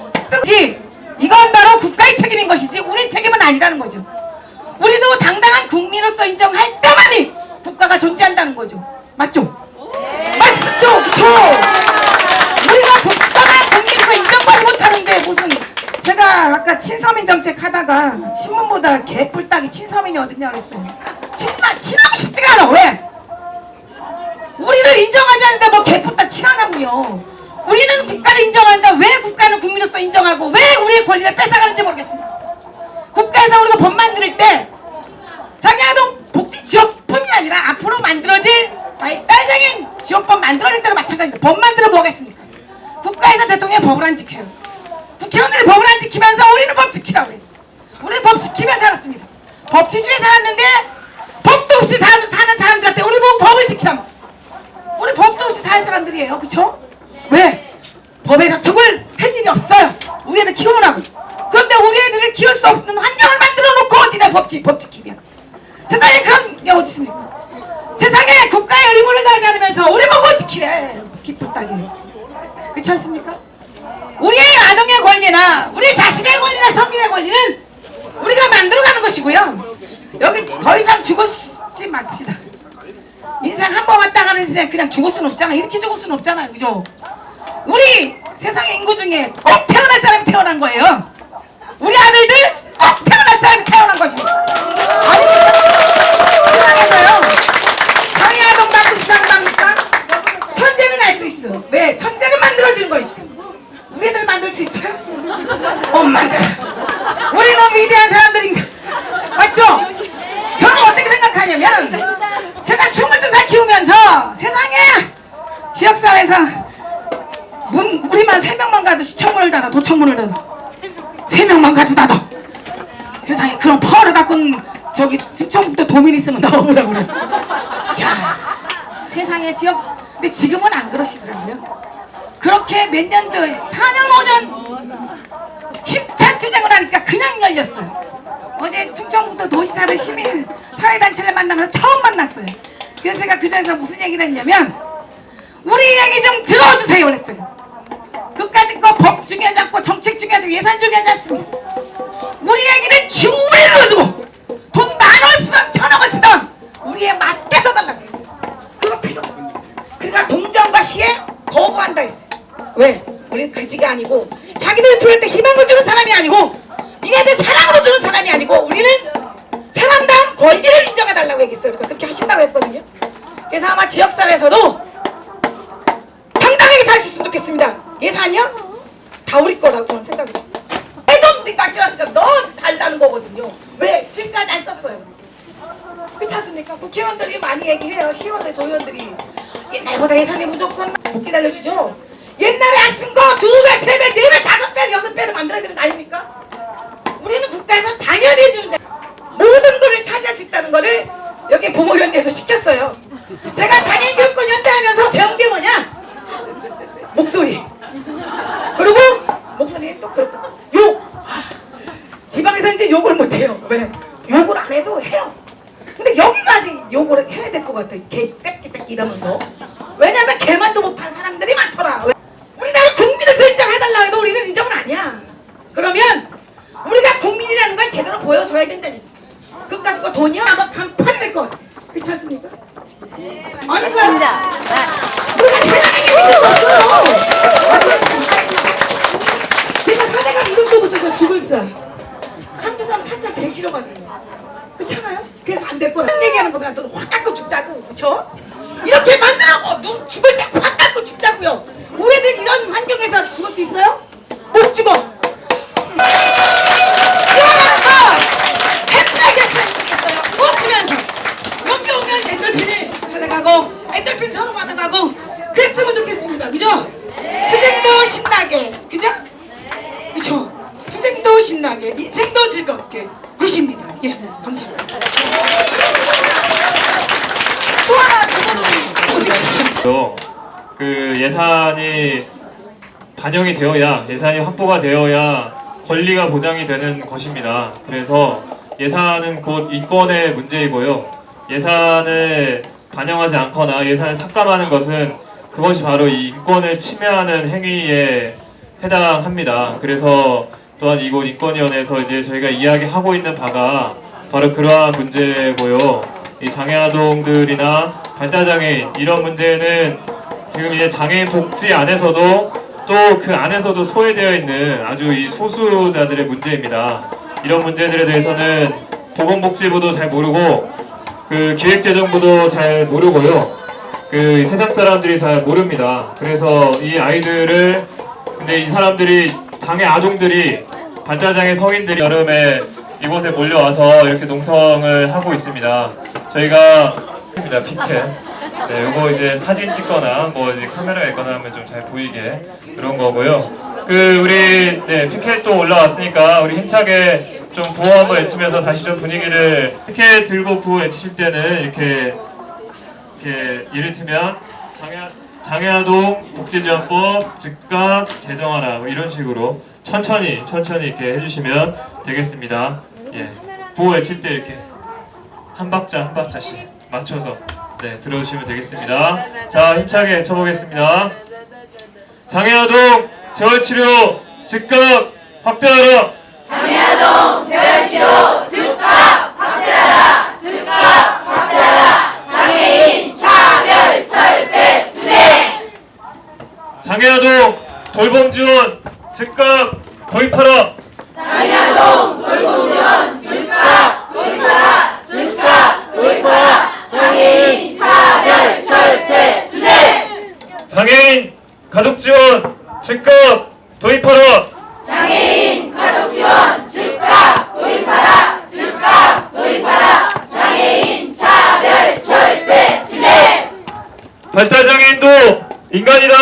이건 바로 국가의 책임인 것이지 우리 책임은 아니라는 거죠. 우리도 당당한 국민으로서 인정할 때만이 국가가 존재한다는 거죠. 맞죠? 맞죠? 그쵸? 우리가 국가가 국민으로서 인정받지 못하는데 무슨 제가 아까 친서민 정책 하다가 신문보다 개뿔딱이 친서민이 어딨냐 그랬어요. 친하고 싶지가 않아. 왜? 우리를 인정하지 않는데 뭐 개뿔딱 친하냐고요. 우리는 국가를 인정한다. 왜 국가는 국민으로서 인정하고 왜 우리의 권리를 뺏어가는지 모르겠습니다. 국가에서 우리가 법 만들 때 장애아동 복지지원뿐이 아니라 앞으로 만들어질 발달장애인 지원법 만들어낼 때도 마찬가지입니다. 법 만들어 뭐겠습니까? 국가에서 대통령이 법을 안 지켜요. 국회의원들이 법을 안 지키면서 우리는 법 지키라고 해요. 우리는 법 지키며 살았습니다. 법치주의에 살았는데 법도 없이 사는 사람들한테 우리 보고 법을 지키라고. 우리 법도 없이 사는 사람들이에요. 그쵸? 왜? 법의 저촉을 할 일이 없어요. 우리 애들 키우라고. 그런데 우리 애들을 키울 수 없는 환경을 만들어 놓고 어디다 법 지키면. 세상에 그런 게 어디 있습니까? 세상에 국가의 의무를 다하지 않으면서 우리 보고 지키래. 기쁜 따기. 그렇지 않습니까? 우리의 아동의 권리나 우리 자식의 권리나 성인의 권리는 우리가 만들어가는 것이고요. 여기 더 이상 죽었지 맙시다. 인생 한 번 왔다 가는 인생 그냥 죽을 수는 없잖아. 이렇게 죽을 수는 없잖아요. 그죠? 우리 세상의 인구 중에 꼭 태어날 사람이 태어난 거예요. 우리 아들들 꼭 태어날 사람이 태어난 것입니다. 아니 세상에서요 장애아동 받고 싶답니까? 천재는 알 수 있어. 왜? 천재는 만들어지는 거니까. 우리 애들 만들 수 있어요? 못 만들어. 우리는 위대한 사람들인가? 맞죠? 저는 어떻게 생각하냐면 제가 22살 키우면서 세상에 지역사회에서 우리만 3명만 가도 시청문을 닫아 도청문을 닫아 3명만 가도 닫아. 세상에 그런 파워를 갖고는 저기 충청북도 도민 있으면 나오라고 그래. 야 세상에 지역 근데 지금은 안 그러시더라고요. 그렇게 몇 년도 4년 5년 힘찬 투쟁을 하니까 그냥 열렸어요. 어제 충청북도 도시사를 시민 사회단체를 만나면서 처음 만났어요. 그래서 제가 그 자리에서 무슨 얘기를 했냐면 우리 얘기 좀 들어주세요 그랬어요. 그까짓 거 법 중요하지 않고 않고 정책 중요하지 예산 중요하지 않습니다. 우리 애기를 충분히 넣어주고 돈 10,000원 쓰던 1,000원을 쓰던 우리의 맞대서 달라고 했어요. 그거 필요 없어요. 그러니까 동정과 시에 거부한다 했어요. 왜? 우리는 그지가 아니고 자기들 필요할 때 희망을 주는 사람이 아니고 니네들 사랑으로 주는 사람이 아니고 우리는 사람당 권리를 인정해달라고 얘기했어요. 그러니까 그렇게 하신다고 했거든요. 그래서 아마 지역사회에서도 당당하게 사셨으면 좋겠습니다. 예산이요? 다 우리 거라고 저는 생각해요. 애돈 맡겨놨으니까 너 달라는 거거든요. 왜? 지금까지 안 썼어요. 그렇지 않습니까? 국회의원들이 많이 얘기해요. 시의원들, 조의원들이 옛날보다 예산이 무조건 못 기다려주죠. 옛날에 안 쓴 거 2배, 3배, 4배, 5배, 6배로 만들어야 되는 거 아닙니까? 우리는 국가에서 당연히 해주는 자 모든 거를 차지할 수 있다는 거를 여기 부모연대에서 시켰어요. 제가 장애인교육권 연대하면서 배운 게 뭐냐? 목소리. 그리고 목소리는 또 그렇고 욕. 지방에서 이제 욕을 못해요. 왜? 욕을 안 해도 해요. 근데 여기까지 욕을 해야 될 것 같아요. 개 새끼 이러면서. 왜냐면 개만도 못한 사람들이 많더라. 왜? 우리나라 국민에서 인정해달라 해도 우리는 인정은 아니야. 그러면 우리가 국민이라는 걸 제대로 보여줘야 된다니까. 그것 가지고 돈이 아마 간판이 될 것 같아. 그렇지 않습니까? 아니 그렇습니다. 우리가 대단하게 믿을 없어요. 제가 사대가 이름도 붙여서 죽을 사. 한두 사람 사자 제일 싫어가지고. 그렇잖아요? 그래서 안 될 거라. 얘기하는 거면 너는 확 깎고 죽자고. 그렇죠? 이렇게 만들라고 눈 죽을 때 확 깎고 죽자고요. 우리들 이런 환경에서 죽을 수 있어요? 못 죽어. 그만하는 거 햇볕에 살겠어요. 웃으면서 여기 오면 엔돌핀을 찾아가고 엔돌핀 서로 받아가고 그랬으면 좋겠습니다. 그죠? 투쟁도 신나게. 그죠? 그죠? 투쟁도 신나게 인생도 즐겁게 굿입니다. 예, 감사합니다. 또 하나 그거는 어디 갔어요? 그 예산이 반영이 되어야 예산이 확보가 되어야 권리가 보장이 되는 것입니다. 그래서 예산은 곧 인권의 문제이고요. 예산을 반영하지 않거나 예산을 삭감하는 것은 그것이 바로 이 인권을 침해하는 행위에 해당합니다. 그래서 또한 이곳 인권위원회에서 이제 저희가 이야기하고 있는 바가 바로 그러한 문제고요. 이 장애아동들이나 발달장애인 이런 문제는 지금 이제 장애인 복지 안에서도 또 그 안에서도 소외되어 있는 아주 이 소수자들의 문제입니다. 이런 문제들에 대해서는 보건복지부도 잘 모르고 그 기획재정부도 잘 모르고요. 그 세상 사람들이 잘 모릅니다. 그래서 이 아이들을 근데 이 사람들이 장애 아동들이 발달장애 성인들이 여름에 이곳에 몰려와서 이렇게 농성을 하고 있습니다. 저희가 피켓. 네, 요거 이제 사진 찍거나 뭐 이제 카메라에 있거나 하면 좀 잘 보이게 그런 거고요. 그 우리 네, 피켓도 올라왔으니까 우리 힘차게 좀 구호 한번 외치면서 다시 좀 분위기를 피켓 들고 구호 외치실 때는 이렇게 이를테면 장애아동 복지지원법 즉각 제정하라 뭐 이런 식으로 천천히 이렇게 해주시면 되겠습니다. 예, 구호 외칠 때 이렇게 한 박자씩 맞춰서 네 들어주시면 되겠습니다. 자 힘차게 쳐보겠습니다. 장애아동 재활치료 즉각 확대하라. 장애아동 재활치료 즉각 확대하라. 즉각 확대하라. 장애인 차별 철폐 투쟁. 장애아동 돌봄 지원 즉각 도입하라. 장애아동 돌봄 지원 즉각 도입하라. 즉각 도입하라. 장애인 차별 철폐 투쟁. 장애인 가족 지원 즉각 도입하라. 장애인 가족 지원 즉각 도입하라. 즉각 도입하라. 장애인 차별 철폐 투쟁. 발달장애인도 인간이다.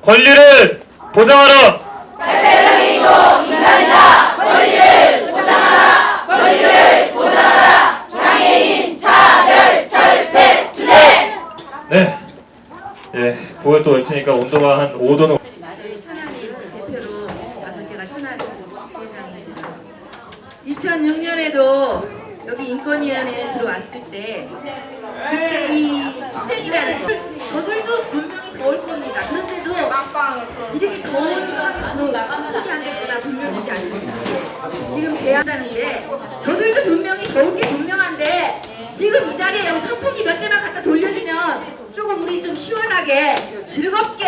권리를 보장하라. 발달장애인도 인간이다. 권리를 보장하라. 권리를 보장하라. 장애인 차별 철폐 투쟁. 네. 예, 9월 또 외치니까 온도가 한 5도. 저희 천안의 대표로 와서 제가 천안 지회장입니다. 2006년에도 여기 인권위원회에 들어왔을 때 그때 이 투쟁이라는 거 저들도 분명히 더울 겁니다. 그런데도 이렇게 더운 상황에서 그렇게 있다는 게 저들도 분명히 더운 게 분명한데 지금 이 자리에 여기 선풍기 몇 대만 갖다 돌려주면 조금 우리 좀 시원하게 즐겁게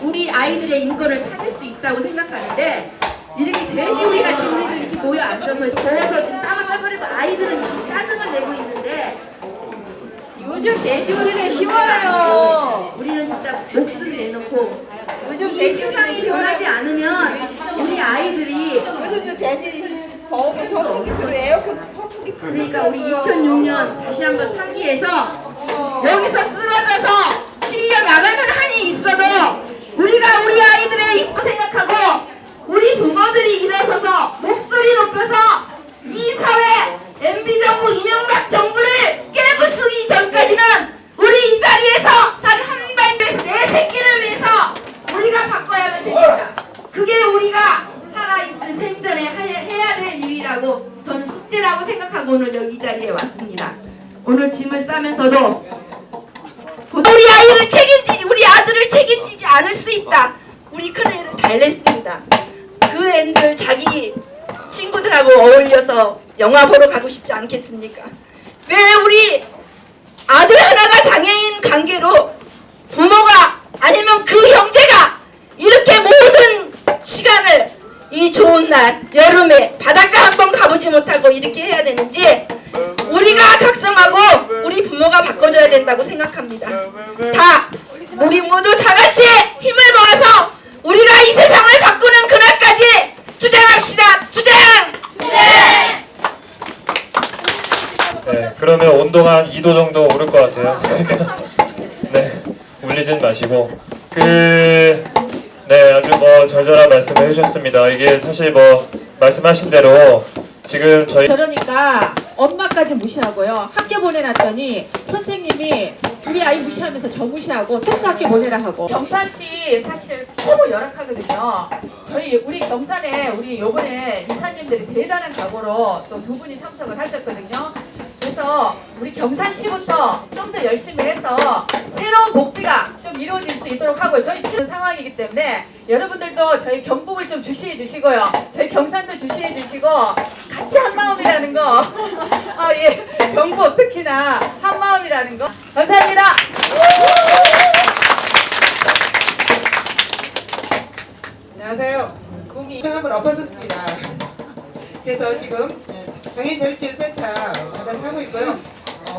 우리 아이들의 인권을 찾을 수 있다고 생각하는데 이렇게 돼지우리 같이 우리들 이렇게 모여 앉아서 더워서 지금 땀을 빨빨이고 아이들은 이렇게 짜증을 내고 있는데 요즘 돼지우리는 시원해요. 우리는 진짜 목숨 내놓고 요즘 이 돼지우리는 세상이 변하지 않으면 우리 아이들이 요즘도 돼지 더우면 저기도 에어컨 선풍기 그러니까 우리 2006년 다시 한번 상기해서 여기서 쓰러져서 실려 나가는 한이 있어도 우리가 우리 아이들의 인권 생각하고 우리 부모들이 일어서서 목소리 높여서 이 사회 MB 정부 이명박 정부를 깨부수기 전까지는 우리 이 자리에서 단 한 발에서 내 새끼를 위해서 우리가 바꿔야만 됩니다. 그게 우리가 살아있을 생전에 해야 될 일이라고 저는 숙제라고 생각하고 오늘 여기 이 자리에 왔습니다. 오늘 짐을 싸면서도 우리 아이를 책임지지 우리 아들을 책임지지 않을 수 있다. 우리 큰애를 달랬습니다. 그 애들 자기 친구들하고 어울려서 영화 보러 가고 싶지 않겠습니까? 왜 우리 아들 하나가 장애인 관계로 부모가 아니면 그 형제가 이렇게 모든 시간을 이 좋은 날 여름에 바닷가 한번 가보지 못하고 이렇게 해야 되는지 우리가 작성하고 우리 부모가 바꿔줘야 된다고 생각합니다. 우리 모두 다 같이 힘을 모아서 우리가 이 세상을 바꾸는 그날까지 투쟁합시다. 투쟁! 네, 그러면 온도가 한 2도 정도 오를 것 같아요. 네, 울리진 마시고 네, 아주 뭐 절절한 말씀을 해주셨습니다. 이게 사실 뭐 말씀하신 대로 지금 저희 그러니까 엄마까지 무시하고요. 학교 보내놨더니 선생님이 우리 아이 무시하면서 저 무시하고 특수학교 보내라 하고. 경산시 사실 너무 열악하거든요. 우리 경산에 우리 요번에 이사님들이 대단한 각오로 또 두 분이 참석을 하셨거든요. 그래서 우리 경산시부터 좀 더 열심히 해서 새로운 복지가 좀 이루어질 수 있도록 하고 저희 지금 상황이기 때문에 여러분들도 저희 경북을 좀 주시해 주시고요. 저희 경산도 주시해 주시고 같이 한마음이라는 거 예, 경북 특히나 한마음이라는 거 감사합니다. 안녕하세요. 국민 청약을 엎어졌습니다. 그래서 지금 장애인자립치유센터 받아서 하고 있고요.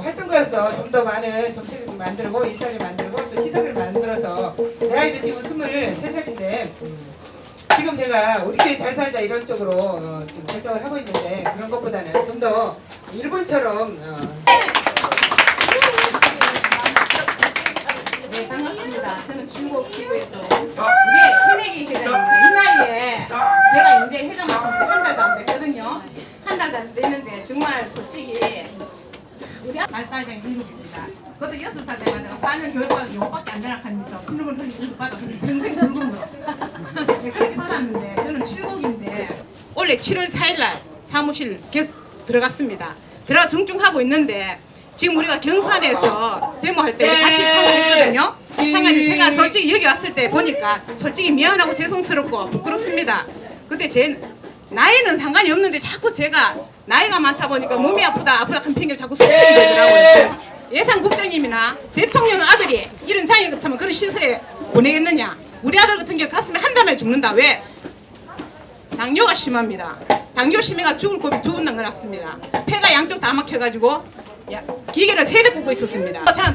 활동가로서 좀 더 많은 정책을 만들고 일자리 만들고 또 시설을 만들어서 내 아이도 지금 23살인데 지금 제가 우리끼리 잘 살자 이런 쪽으로 지금 결정을 하고 있는데 그런 것보다는 좀 더 일본처럼 네, 반갑습니다. 저는 중국 지구에서 이제 새내기 회장입니다. 이 나이에 제가 이제 회장 맡은 지 한 달도 안 됐거든요. 한 달도 안 됐는데 정말 솔직히 우리 말달장이 등급입니다. 그것도 6살 때만 4년 교육받아서 이것밖에 안 되나 하면서 큰놈을 흘리고 받아서 평생 붉은으로 네, 그렇게 받았는데 저는 7곡인데 원래 7월 4일날 사무실 들어갔습니다. 들어가 중증하고 있는데 지금 우리가 경산에서 데모할 때 같이 참가했거든요. 참가해서 제가 솔직히 여기 왔을 때 보니까 솔직히 미안하고 죄송스럽고 부끄럽습니다. 근데 제 나이는 상관이 없는데 자꾸 제가 나이가 많다 보니까 몸이 아프다 한 핑계를 자꾸 수축이 되더라고요. 예산 국장님이나 대통령 아들이 이런 장애 같으면 그런 시설에 보내겠느냐. 우리 아들 같은 경우 가슴에 한 달만에 죽는다. 왜? 당뇨가 심합니다. 당뇨 심해가 죽을 고비 2번 남겨놨습니다. 폐가 양쪽 다 막혀가지고 기계를 3대 꽂고 있었습니다. 참,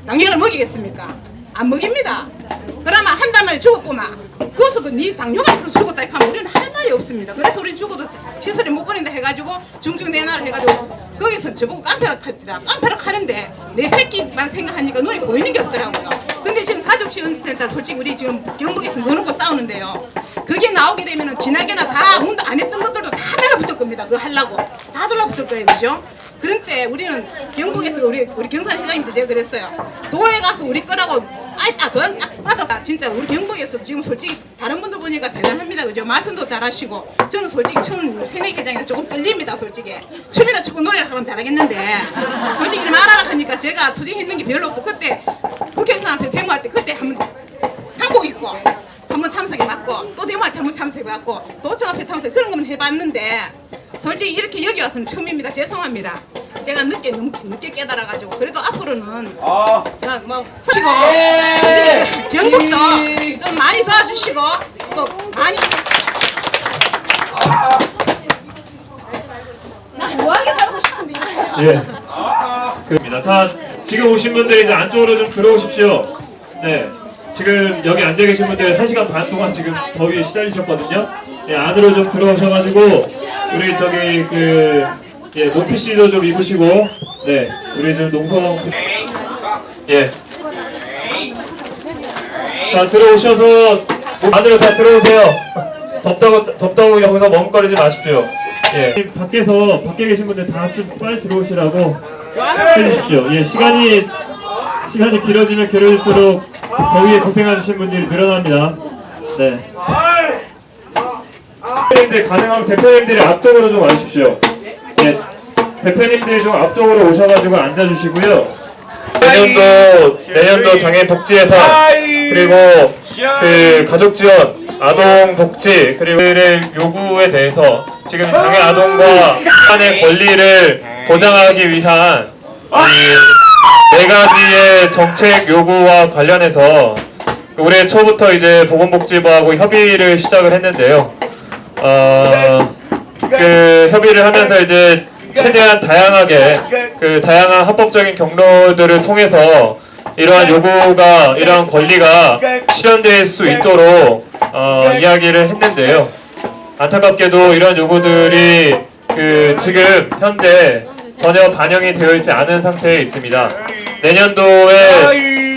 당뇨를 먹이겠습니까? 안 먹입니다. 그러면 한 달 만에 죽었구만. 그래서 네 당뇨가 있어서 죽었다 하면 우리는 할 말이 없습니다. 그래서 우리는 죽어도 시설에 못 보낸다 해가지고 중증 내놔라 해가지고 거기서 저보고 깡패락 하더라. 깡패락 하는데 내 새끼만 생각하니까 눈에 보이는 게 없더라고요. 근데 지금 가족지원센터 솔직히 우리 지금 경북에서 넣어놓고 싸우는데요. 그게 나오게 되면은 지나게나 다 운동 안 했던 것들도 다 달라붙을 겁니다. 그거 하려고 다 달라붙을 거예요, 그죠? 그런 때 우리는 경북에서 우리 경산 회장님도 제가 그랬어요. 도에 가서 우리 거라고 도장 딱 받아서 진짜 우리 경북에서 지금 솔직히 다른 분들 보니까 대단합니다, 그죠? 말씀도 잘하시고 저는 솔직히 처음 새내기 회장이라 조금 떨립니다, 솔직히. 춤이나 추고 노래를 하면 잘하겠는데 솔직히 말하라 하니까 제가 투쟁했는 게 별로 없어. 그때 국회의사 앞에 데모할 때 그때 한번 상복 입고 한번 참석해 봤고 또 데모할 때 한번 참석해 봤고 도청 앞에 참석 그런 거만 해봤는데 솔직히 이렇게 여기 와서는 처음입니다. 죄송합니다. 제가 너무 늦게 깨달아가지고 그래도 앞으로는 제가 뭐 서치고 경북도 좀 많이 도와주시고 또 많이 나 우아하게 살고 싶은데 예. 그입니다. 자, 지금 오신 분들 이제 안쪽으로 좀 들어오십시오. 네. 지금 여기 앉아 계신 분들 1시간 반 동안 지금 더위에 시달리셨거든요. 예, 안으로 좀 들어오셔가지고 우리 저기 모피 씨도 좀 입으시고, 네, 우리 좀 농성 예. 자, 들어오셔서 안으로 다 들어오세요. 덥다고 여기서 머뭇거리지 마십시오. 예. 밖에 계신 분들 다 좀 빨리 들어오시라고 해주십시오. 예, 시간이 길어지면 길어질수록 더위에 고생하시는 분들이 늘어납니다. 네. 대표님들 가능하면 대표님들이 앞쪽으로 좀 와주십시오. 예. 대표님들이 좀 앞쪽으로 오셔가지고 앉아주시고요. 내년도 장애인 복지예산 그리고 가족 지원, 아동 복지 그리고 요구에 대해서 지금 장애 아동과 한의 권리를 보장하기 위한 이 4가지의 정책 요구와 관련해서 올해 초부터 이제 보건복지부하고 협의를 시작을 했는데요. 협의를 하면서 이제 최대한 다양하게 다양한 합법적인 경로들을 통해서 이러한 요구가 이러한 권리가 실현될 수 있도록 이야기를 했는데요. 안타깝게도 이런 요구들이 지금 현재 전혀 반영이 되어 있지 않은 상태에 있습니다.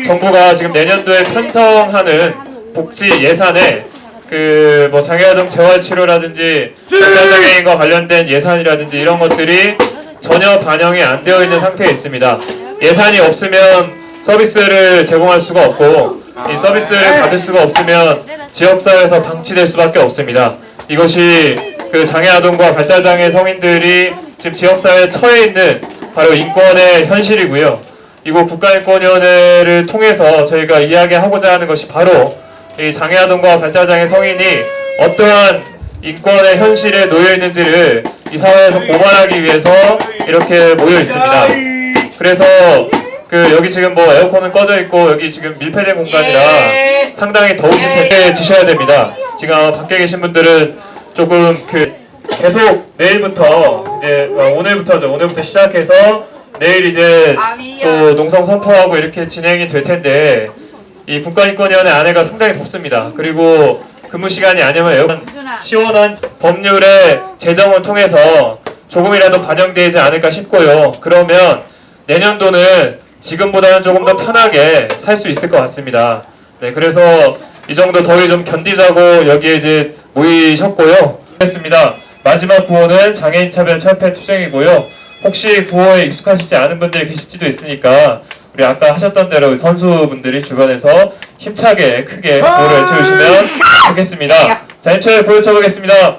정부가 지금 내년도에 편성하는 복지 예산에 장애아동 재활치료라든지 발달장애인과 관련된 예산이라든지 이런 것들이 전혀 반영이 안 되어 있는 상태에 있습니다. 예산이 없으면 서비스를 제공할 수가 없고 이 서비스를 받을 수가 없으면 지역사회에서 방치될 수밖에 없습니다. 이것이 장애아동과 발달장애 성인들이 지금 지역사회에 처해 있는 바로 인권의 현실이고요. 이곳 국가인권위원회를 통해서 저희가 이야기하고자 하는 것이 바로 이 장애아동과 발달장애 성인이 어떠한 인권의 현실에 놓여 있는지를 이 사회에서 고발하기 위해서 이렇게 모여 있습니다. 그래서 여기 지금 에어컨은 꺼져 있고 여기 지금 밀폐된 공간이라 상당히 더우실 텐데 지셔야 됩니다. 지금 아마 밖에 계신 분들은 조금 계속 내일부터 이제 오늘부터 시작해서 내일 이제 또 농성 선포하고 이렇게 진행이 될 텐데 이 국가인권위원회 안에가 상당히 덥습니다. 그리고 근무 시간이 아니면 에어컨 시원한 법률의 제정을 통해서 조금이라도 반영되지 않을까 싶고요. 그러면 내년도는 지금보다는 조금 더 편하게 살 수 있을 것 같습니다. 네, 그래서 이 정도 더위 좀 견디자고 여기에 이제 모이셨고요. 했습니다. 마지막 구호는 장애인 차별 철폐 투쟁이고요. 혹시 구호에 익숙하시지 않은 분들이 계실지도 있으니까 우리 아까 하셨던 대로 선수분들이 주변에서 힘차게 크게 구호를 외쳐주시면 좋겠습니다. 자, 힘차게 구호 외쳐보겠습니다.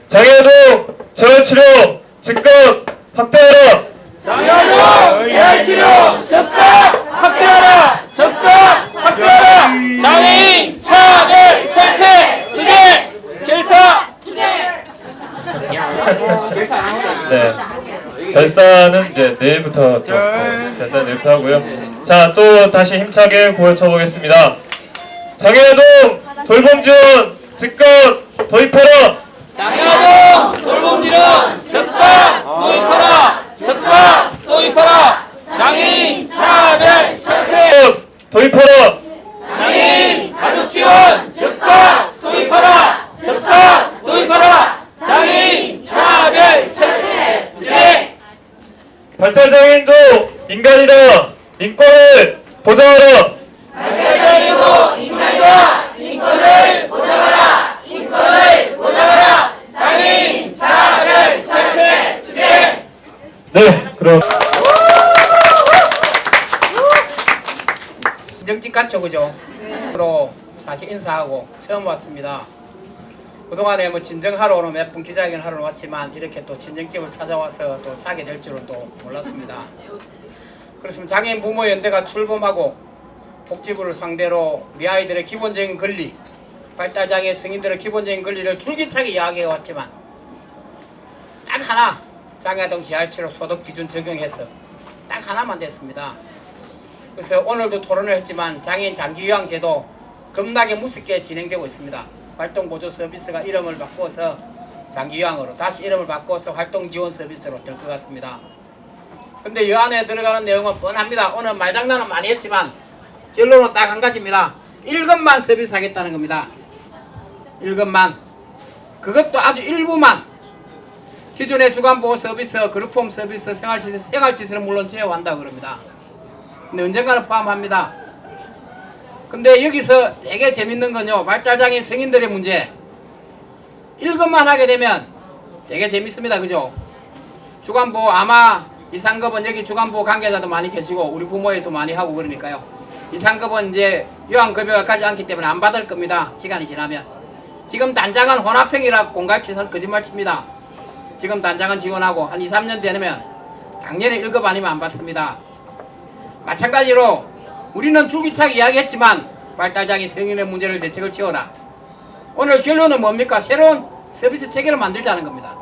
장애아동 재활치료 즉각 확대하라! 장애아동 재활치료 즉각 확대하라! 즉각 확대하라! 장애인 차별 철폐 투쟁 결사! 네. 결사는 이제 내일부터 결사는 내일부터 하고요. 자, 또 다시 힘차게 구호 쳐보겠습니다. 장애아동 돌봄 지원 즉각 도입하라. 장애아동 돌봄 지원 즉각 도입하라. 즉각 도입하라. 장애인 차별 철폐 도입하라. 장애인 가족 지원 즉각 도입하라. 즉각 도입하라. 장애인 차별 철폐 투쟁. 발달장애인도 인간이다. 인권을 보장하라. 발달장애인도 인간이다. 인권을 보장하라. 인권을 보장하라. 장애인 차별 철폐 투쟁. 네, 그럼 인정집 같죠, 그죠? 으로 사실 인사하고 처음 왔습니다. 그동안에 진정하러 오는 몇 분 기자회견 하러 왔지만 이렇게 또 진정집을 찾아와서 또 자게 될 줄은 또 몰랐습니다. 그렇습니다. 장애인 부모연대가 출범하고 복지부를 상대로 우리 아이들의 기본적인 권리, 발달장애 성인들의 기본적인 권리를 줄기차게 이야기해 왔지만 딱 하나 장야동 기할치로 소득 기준 적용해서 딱 하나만 됐습니다. 그래서 오늘도 토론을 했지만 장애인 장기요양 제도 겁나게 무섭게 진행되고 있습니다. 활동보조 서비스가 이름을 바꿔서 장기요양으로 다시 이름을 바꿔서 활동지원 서비스로 될 것 같습니다. 근데 이 안에 들어가는 내용은 뻔합니다. 오늘 말장난은 많이 했지만 결론은 딱 한 가지입니다. 1급만 서비스 하겠다는 겁니다. 1급만. 그것도 아주 일부만. 기존의 주간보호 서비스, 그룹홈 서비스, 생활시설은 물론 제외한다고 그럽니다. 근데 언젠가는 포함합니다. 근데 여기서 되게 재밌는 건요, 발달장애인 성인들의 문제. 1급만 하게 되면 되게 재밌습니다. 그죠? 주간보호 아마 이상급은 여기 주간보호 관계자도 많이 계시고 우리 부모에도 많이 하고 그러니까요. 이상급은 이제 요양급여가 가지 않기 때문에 안 받을 겁니다. 시간이 지나면. 지금 단장은 혼합형이라 공갈치사서 거짓말칩니다. 지금 단장은 지원하고 한 2, 3년 되면 당연히 1급 아니면 안 받습니다. 마찬가지로 우리는 줄기차게 이야기했지만 발달장애 성인의 문제를 대책을 세워라. 오늘 결론은 뭡니까? 새로운 서비스 체계를 만들자는 겁니다.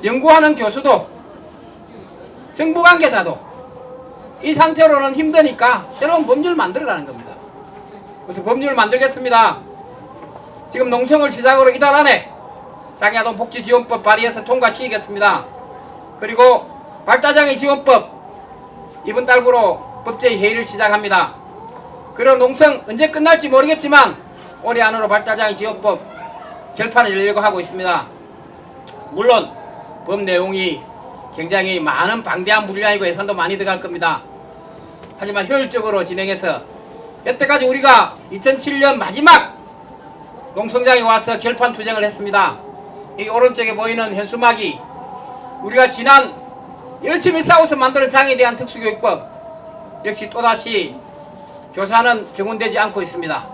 연구하는 교수도 정부 관계자도 이 상태로는 힘드니까 새로운 법률을 만들어라는 겁니다. 그래서 법률을 만들겠습니다. 지금 농성을 시작으로 이달 안에 장애아동 복지지원법 발의해서 통과시키겠습니다. 그리고 발달장애 지원법 이번 달부로 법제위 회의를 시작합니다. 그런 농성 언제 끝날지 모르겠지만 올해 안으로 발달장애 지원법 결판을 내려고 하고 있습니다. 물론 법 내용이 굉장히 많은 방대한 분량이고 예산도 많이 들어갈 겁니다. 하지만 효율적으로 진행해서 여태까지 우리가 2007년 마지막 농성장에 와서 결판 투쟁을 했습니다. 이 오른쪽에 보이는 현수막이 우리가 지난 열심히 싸워서 만드는 장애에 대한 특수교육법 역시 또다시 교사는 정원되지 않고 있습니다.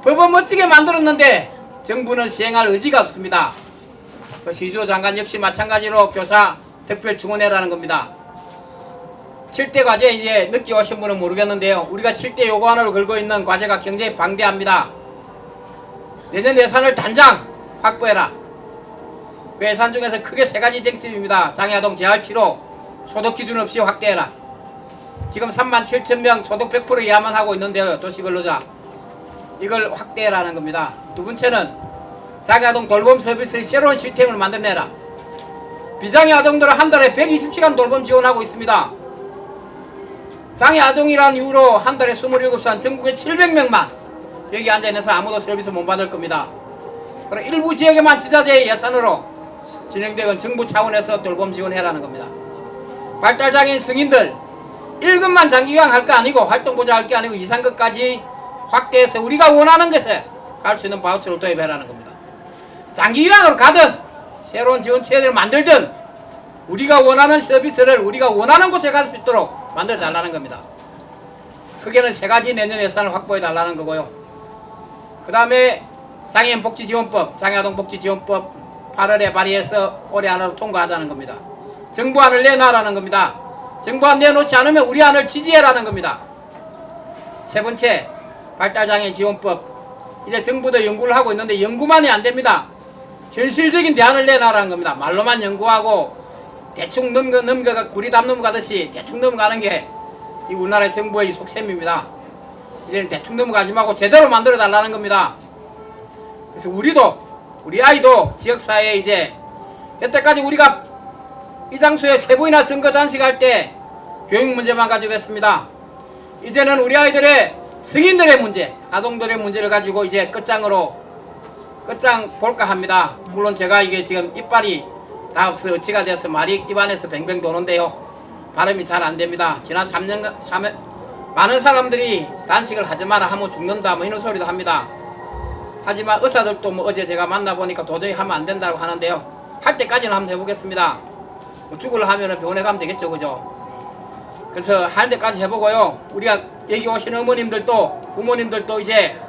법은 멋지게 만들었는데 정부는 시행할 의지가 없습니다. 시주호 장관 역시 마찬가지로 교사 특별 증원해라는 겁니다. 7대 과제 이제 늦게 오신 분은 모르겠는데요. 우리가 7대 요구안으로 걸고 있는 과제가 굉장히 방대합니다. 내년 예산을 단장 확보해라. 그 예산 중에서 크게 3가지 쟁점입니다. 장애아동 재활치료 소득 기준 없이 확대해라. 지금 37,000명 소득 100% 이하만 하고 있는데요. 도시근로자. 이걸 확대해라는 겁니다. 두 번째는 장애아동 돌봄 서비스의 새로운 시스템을 만들어내라. 비장애 아동들은 한 달에 120시간 돌봄 지원하고 있습니다. 장애 아동이라는 이유로 한 달에 27시간 전국에 700명만 여기 앉아있는서 아무도 서비스 못 받을 겁니다. 그럼 일부 지역에만 지자체의 예산으로 진행되건 정부 차원에서 돌봄 지원해라는 겁니다. 발달장애인 성인들 1급만 장기요양 할 거 아니고 활동보자 할 게 아니고 2, 3급까지 확대해서 우리가 원하는 것에 갈 수 있는 바우처를 도입해라는 겁니다. 장기요양으로 가든 새로운 지원 체계를 만들든 우리가 원하는 서비스를 우리가 원하는 곳에 갈 수 있도록 만들어 달라는 겁니다. 크게는 3가지 내년 예산을 확보해 달라는 거고요. 그 다음에 장애인 복지지원법, 장애아동 복지지원법 8월에 발의해서 올해 안으로 통과하자는 겁니다. 정부안을 내놔라는 겁니다. 정부안 내놓지 않으면 우리 안을 지지해라는 겁니다. 세 번째, 발달장애 지원법. 이제 정부도 연구를 하고 있는데 연구만이 안 됩니다. 현실적인 대안을 내놔라는 겁니다. 말로만 연구하고 대충 넘겨가 구리담 넘어가듯이 대충 넘어가는 게 이 우리나라 정부의 속셈입니다. 이제는 대충 넘어가지 말고 제대로 만들어 달라는 겁니다. 그래서 우리 아이도 지역사회에 이제 여태까지 우리가 이 장소에 3번이나 선거단식 할 때 교육 문제만 가지고 했습니다. 이제는 우리 아이들의 성인들의 문제, 아동들의 문제를 가지고 이제 끝장 볼까 합니다. 물론 제가 이게 지금 이빨이 다 없어 어치가 돼서 말이 입안에서 뱅뱅 도는데요. 발음이 잘 안 됩니다. 지난 3년 많은 사람들이 단식을 하지 마라 하면 죽는다 뭐 이런 소리도 합니다. 하지만 의사들도 뭐 어제 제가 만나보니까 도저히 하면 안 된다고 하는데요. 할 때까지는 한번 해보겠습니다. 뭐 죽으려 하면 병원에 가면 되겠죠, 그죠? 그래서 할 때까지 해보고요. 우리가 여기 오시는 어머님들도 부모님들도 이제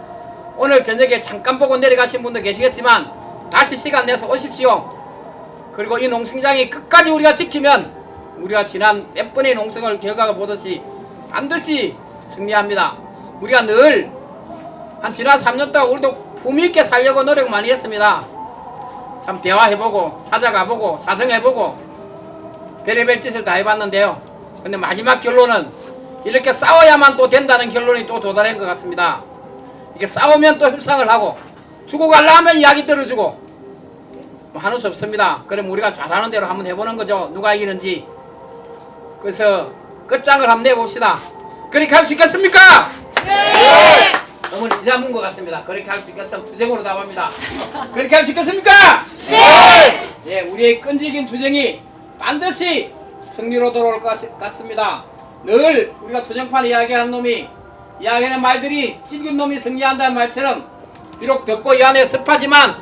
오늘 저녁에 잠깐 보고 내려가신 분도 계시겠지만 다시 시간 내서 오십시오. 그리고 이 농성장이 끝까지 우리가 지키면 우리가 지난 몇 번의 농성을 결과가 보듯이 반드시 승리합니다. 우리가 늘 한 지난 3년 동안 우리도 품위있게 살려고 노력 많이 했습니다. 참 대화해보고 찾아가보고 사정해보고 별의별 짓을 다 해봤는데요. 근데 마지막 결론은 이렇게 싸워야만 또 된다는 결론이 또 도달한 것 같습니다. 이게 싸우면 또 협상을 하고 주고 가려면 이야기 들어주고 뭐 하는 수 없습니다. 그럼 우리가 잘하는 대로 한번 해보는 거죠. 누가 이기는지. 그래서 끝장을 한번 내봅시다. 그렇게 할 수 있겠습니까? 네! 너무 이자문 것 같습니다. 그렇게 할 수 있겠으면 투쟁으로 답합니다. 그렇게 할 수 있겠습니까? 네! 예, 우리의 끈질긴 투쟁이 반드시 승리로 돌아올 것 같습니다. 늘 우리가 투쟁판 이야기하는 놈이 이야기하는 말들이 찔긴 놈이 승리한다는 말처럼 비록 덥고 이 안에 습하지만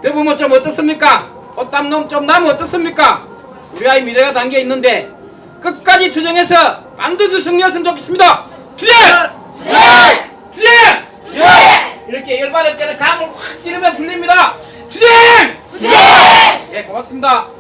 더우면 좀 어떻습니까? 꽃담놈 좀 나면 어떻습니까? 우리 아이 미래가 담겨 있는데 끝까지 투쟁해서 반드시 승리했으면 좋겠습니다. 투쟁! 투쟁! 이렇게 열받을 때는 감을 확 찌르면 풀립니다. 투쟁! 예, 고맙습니다.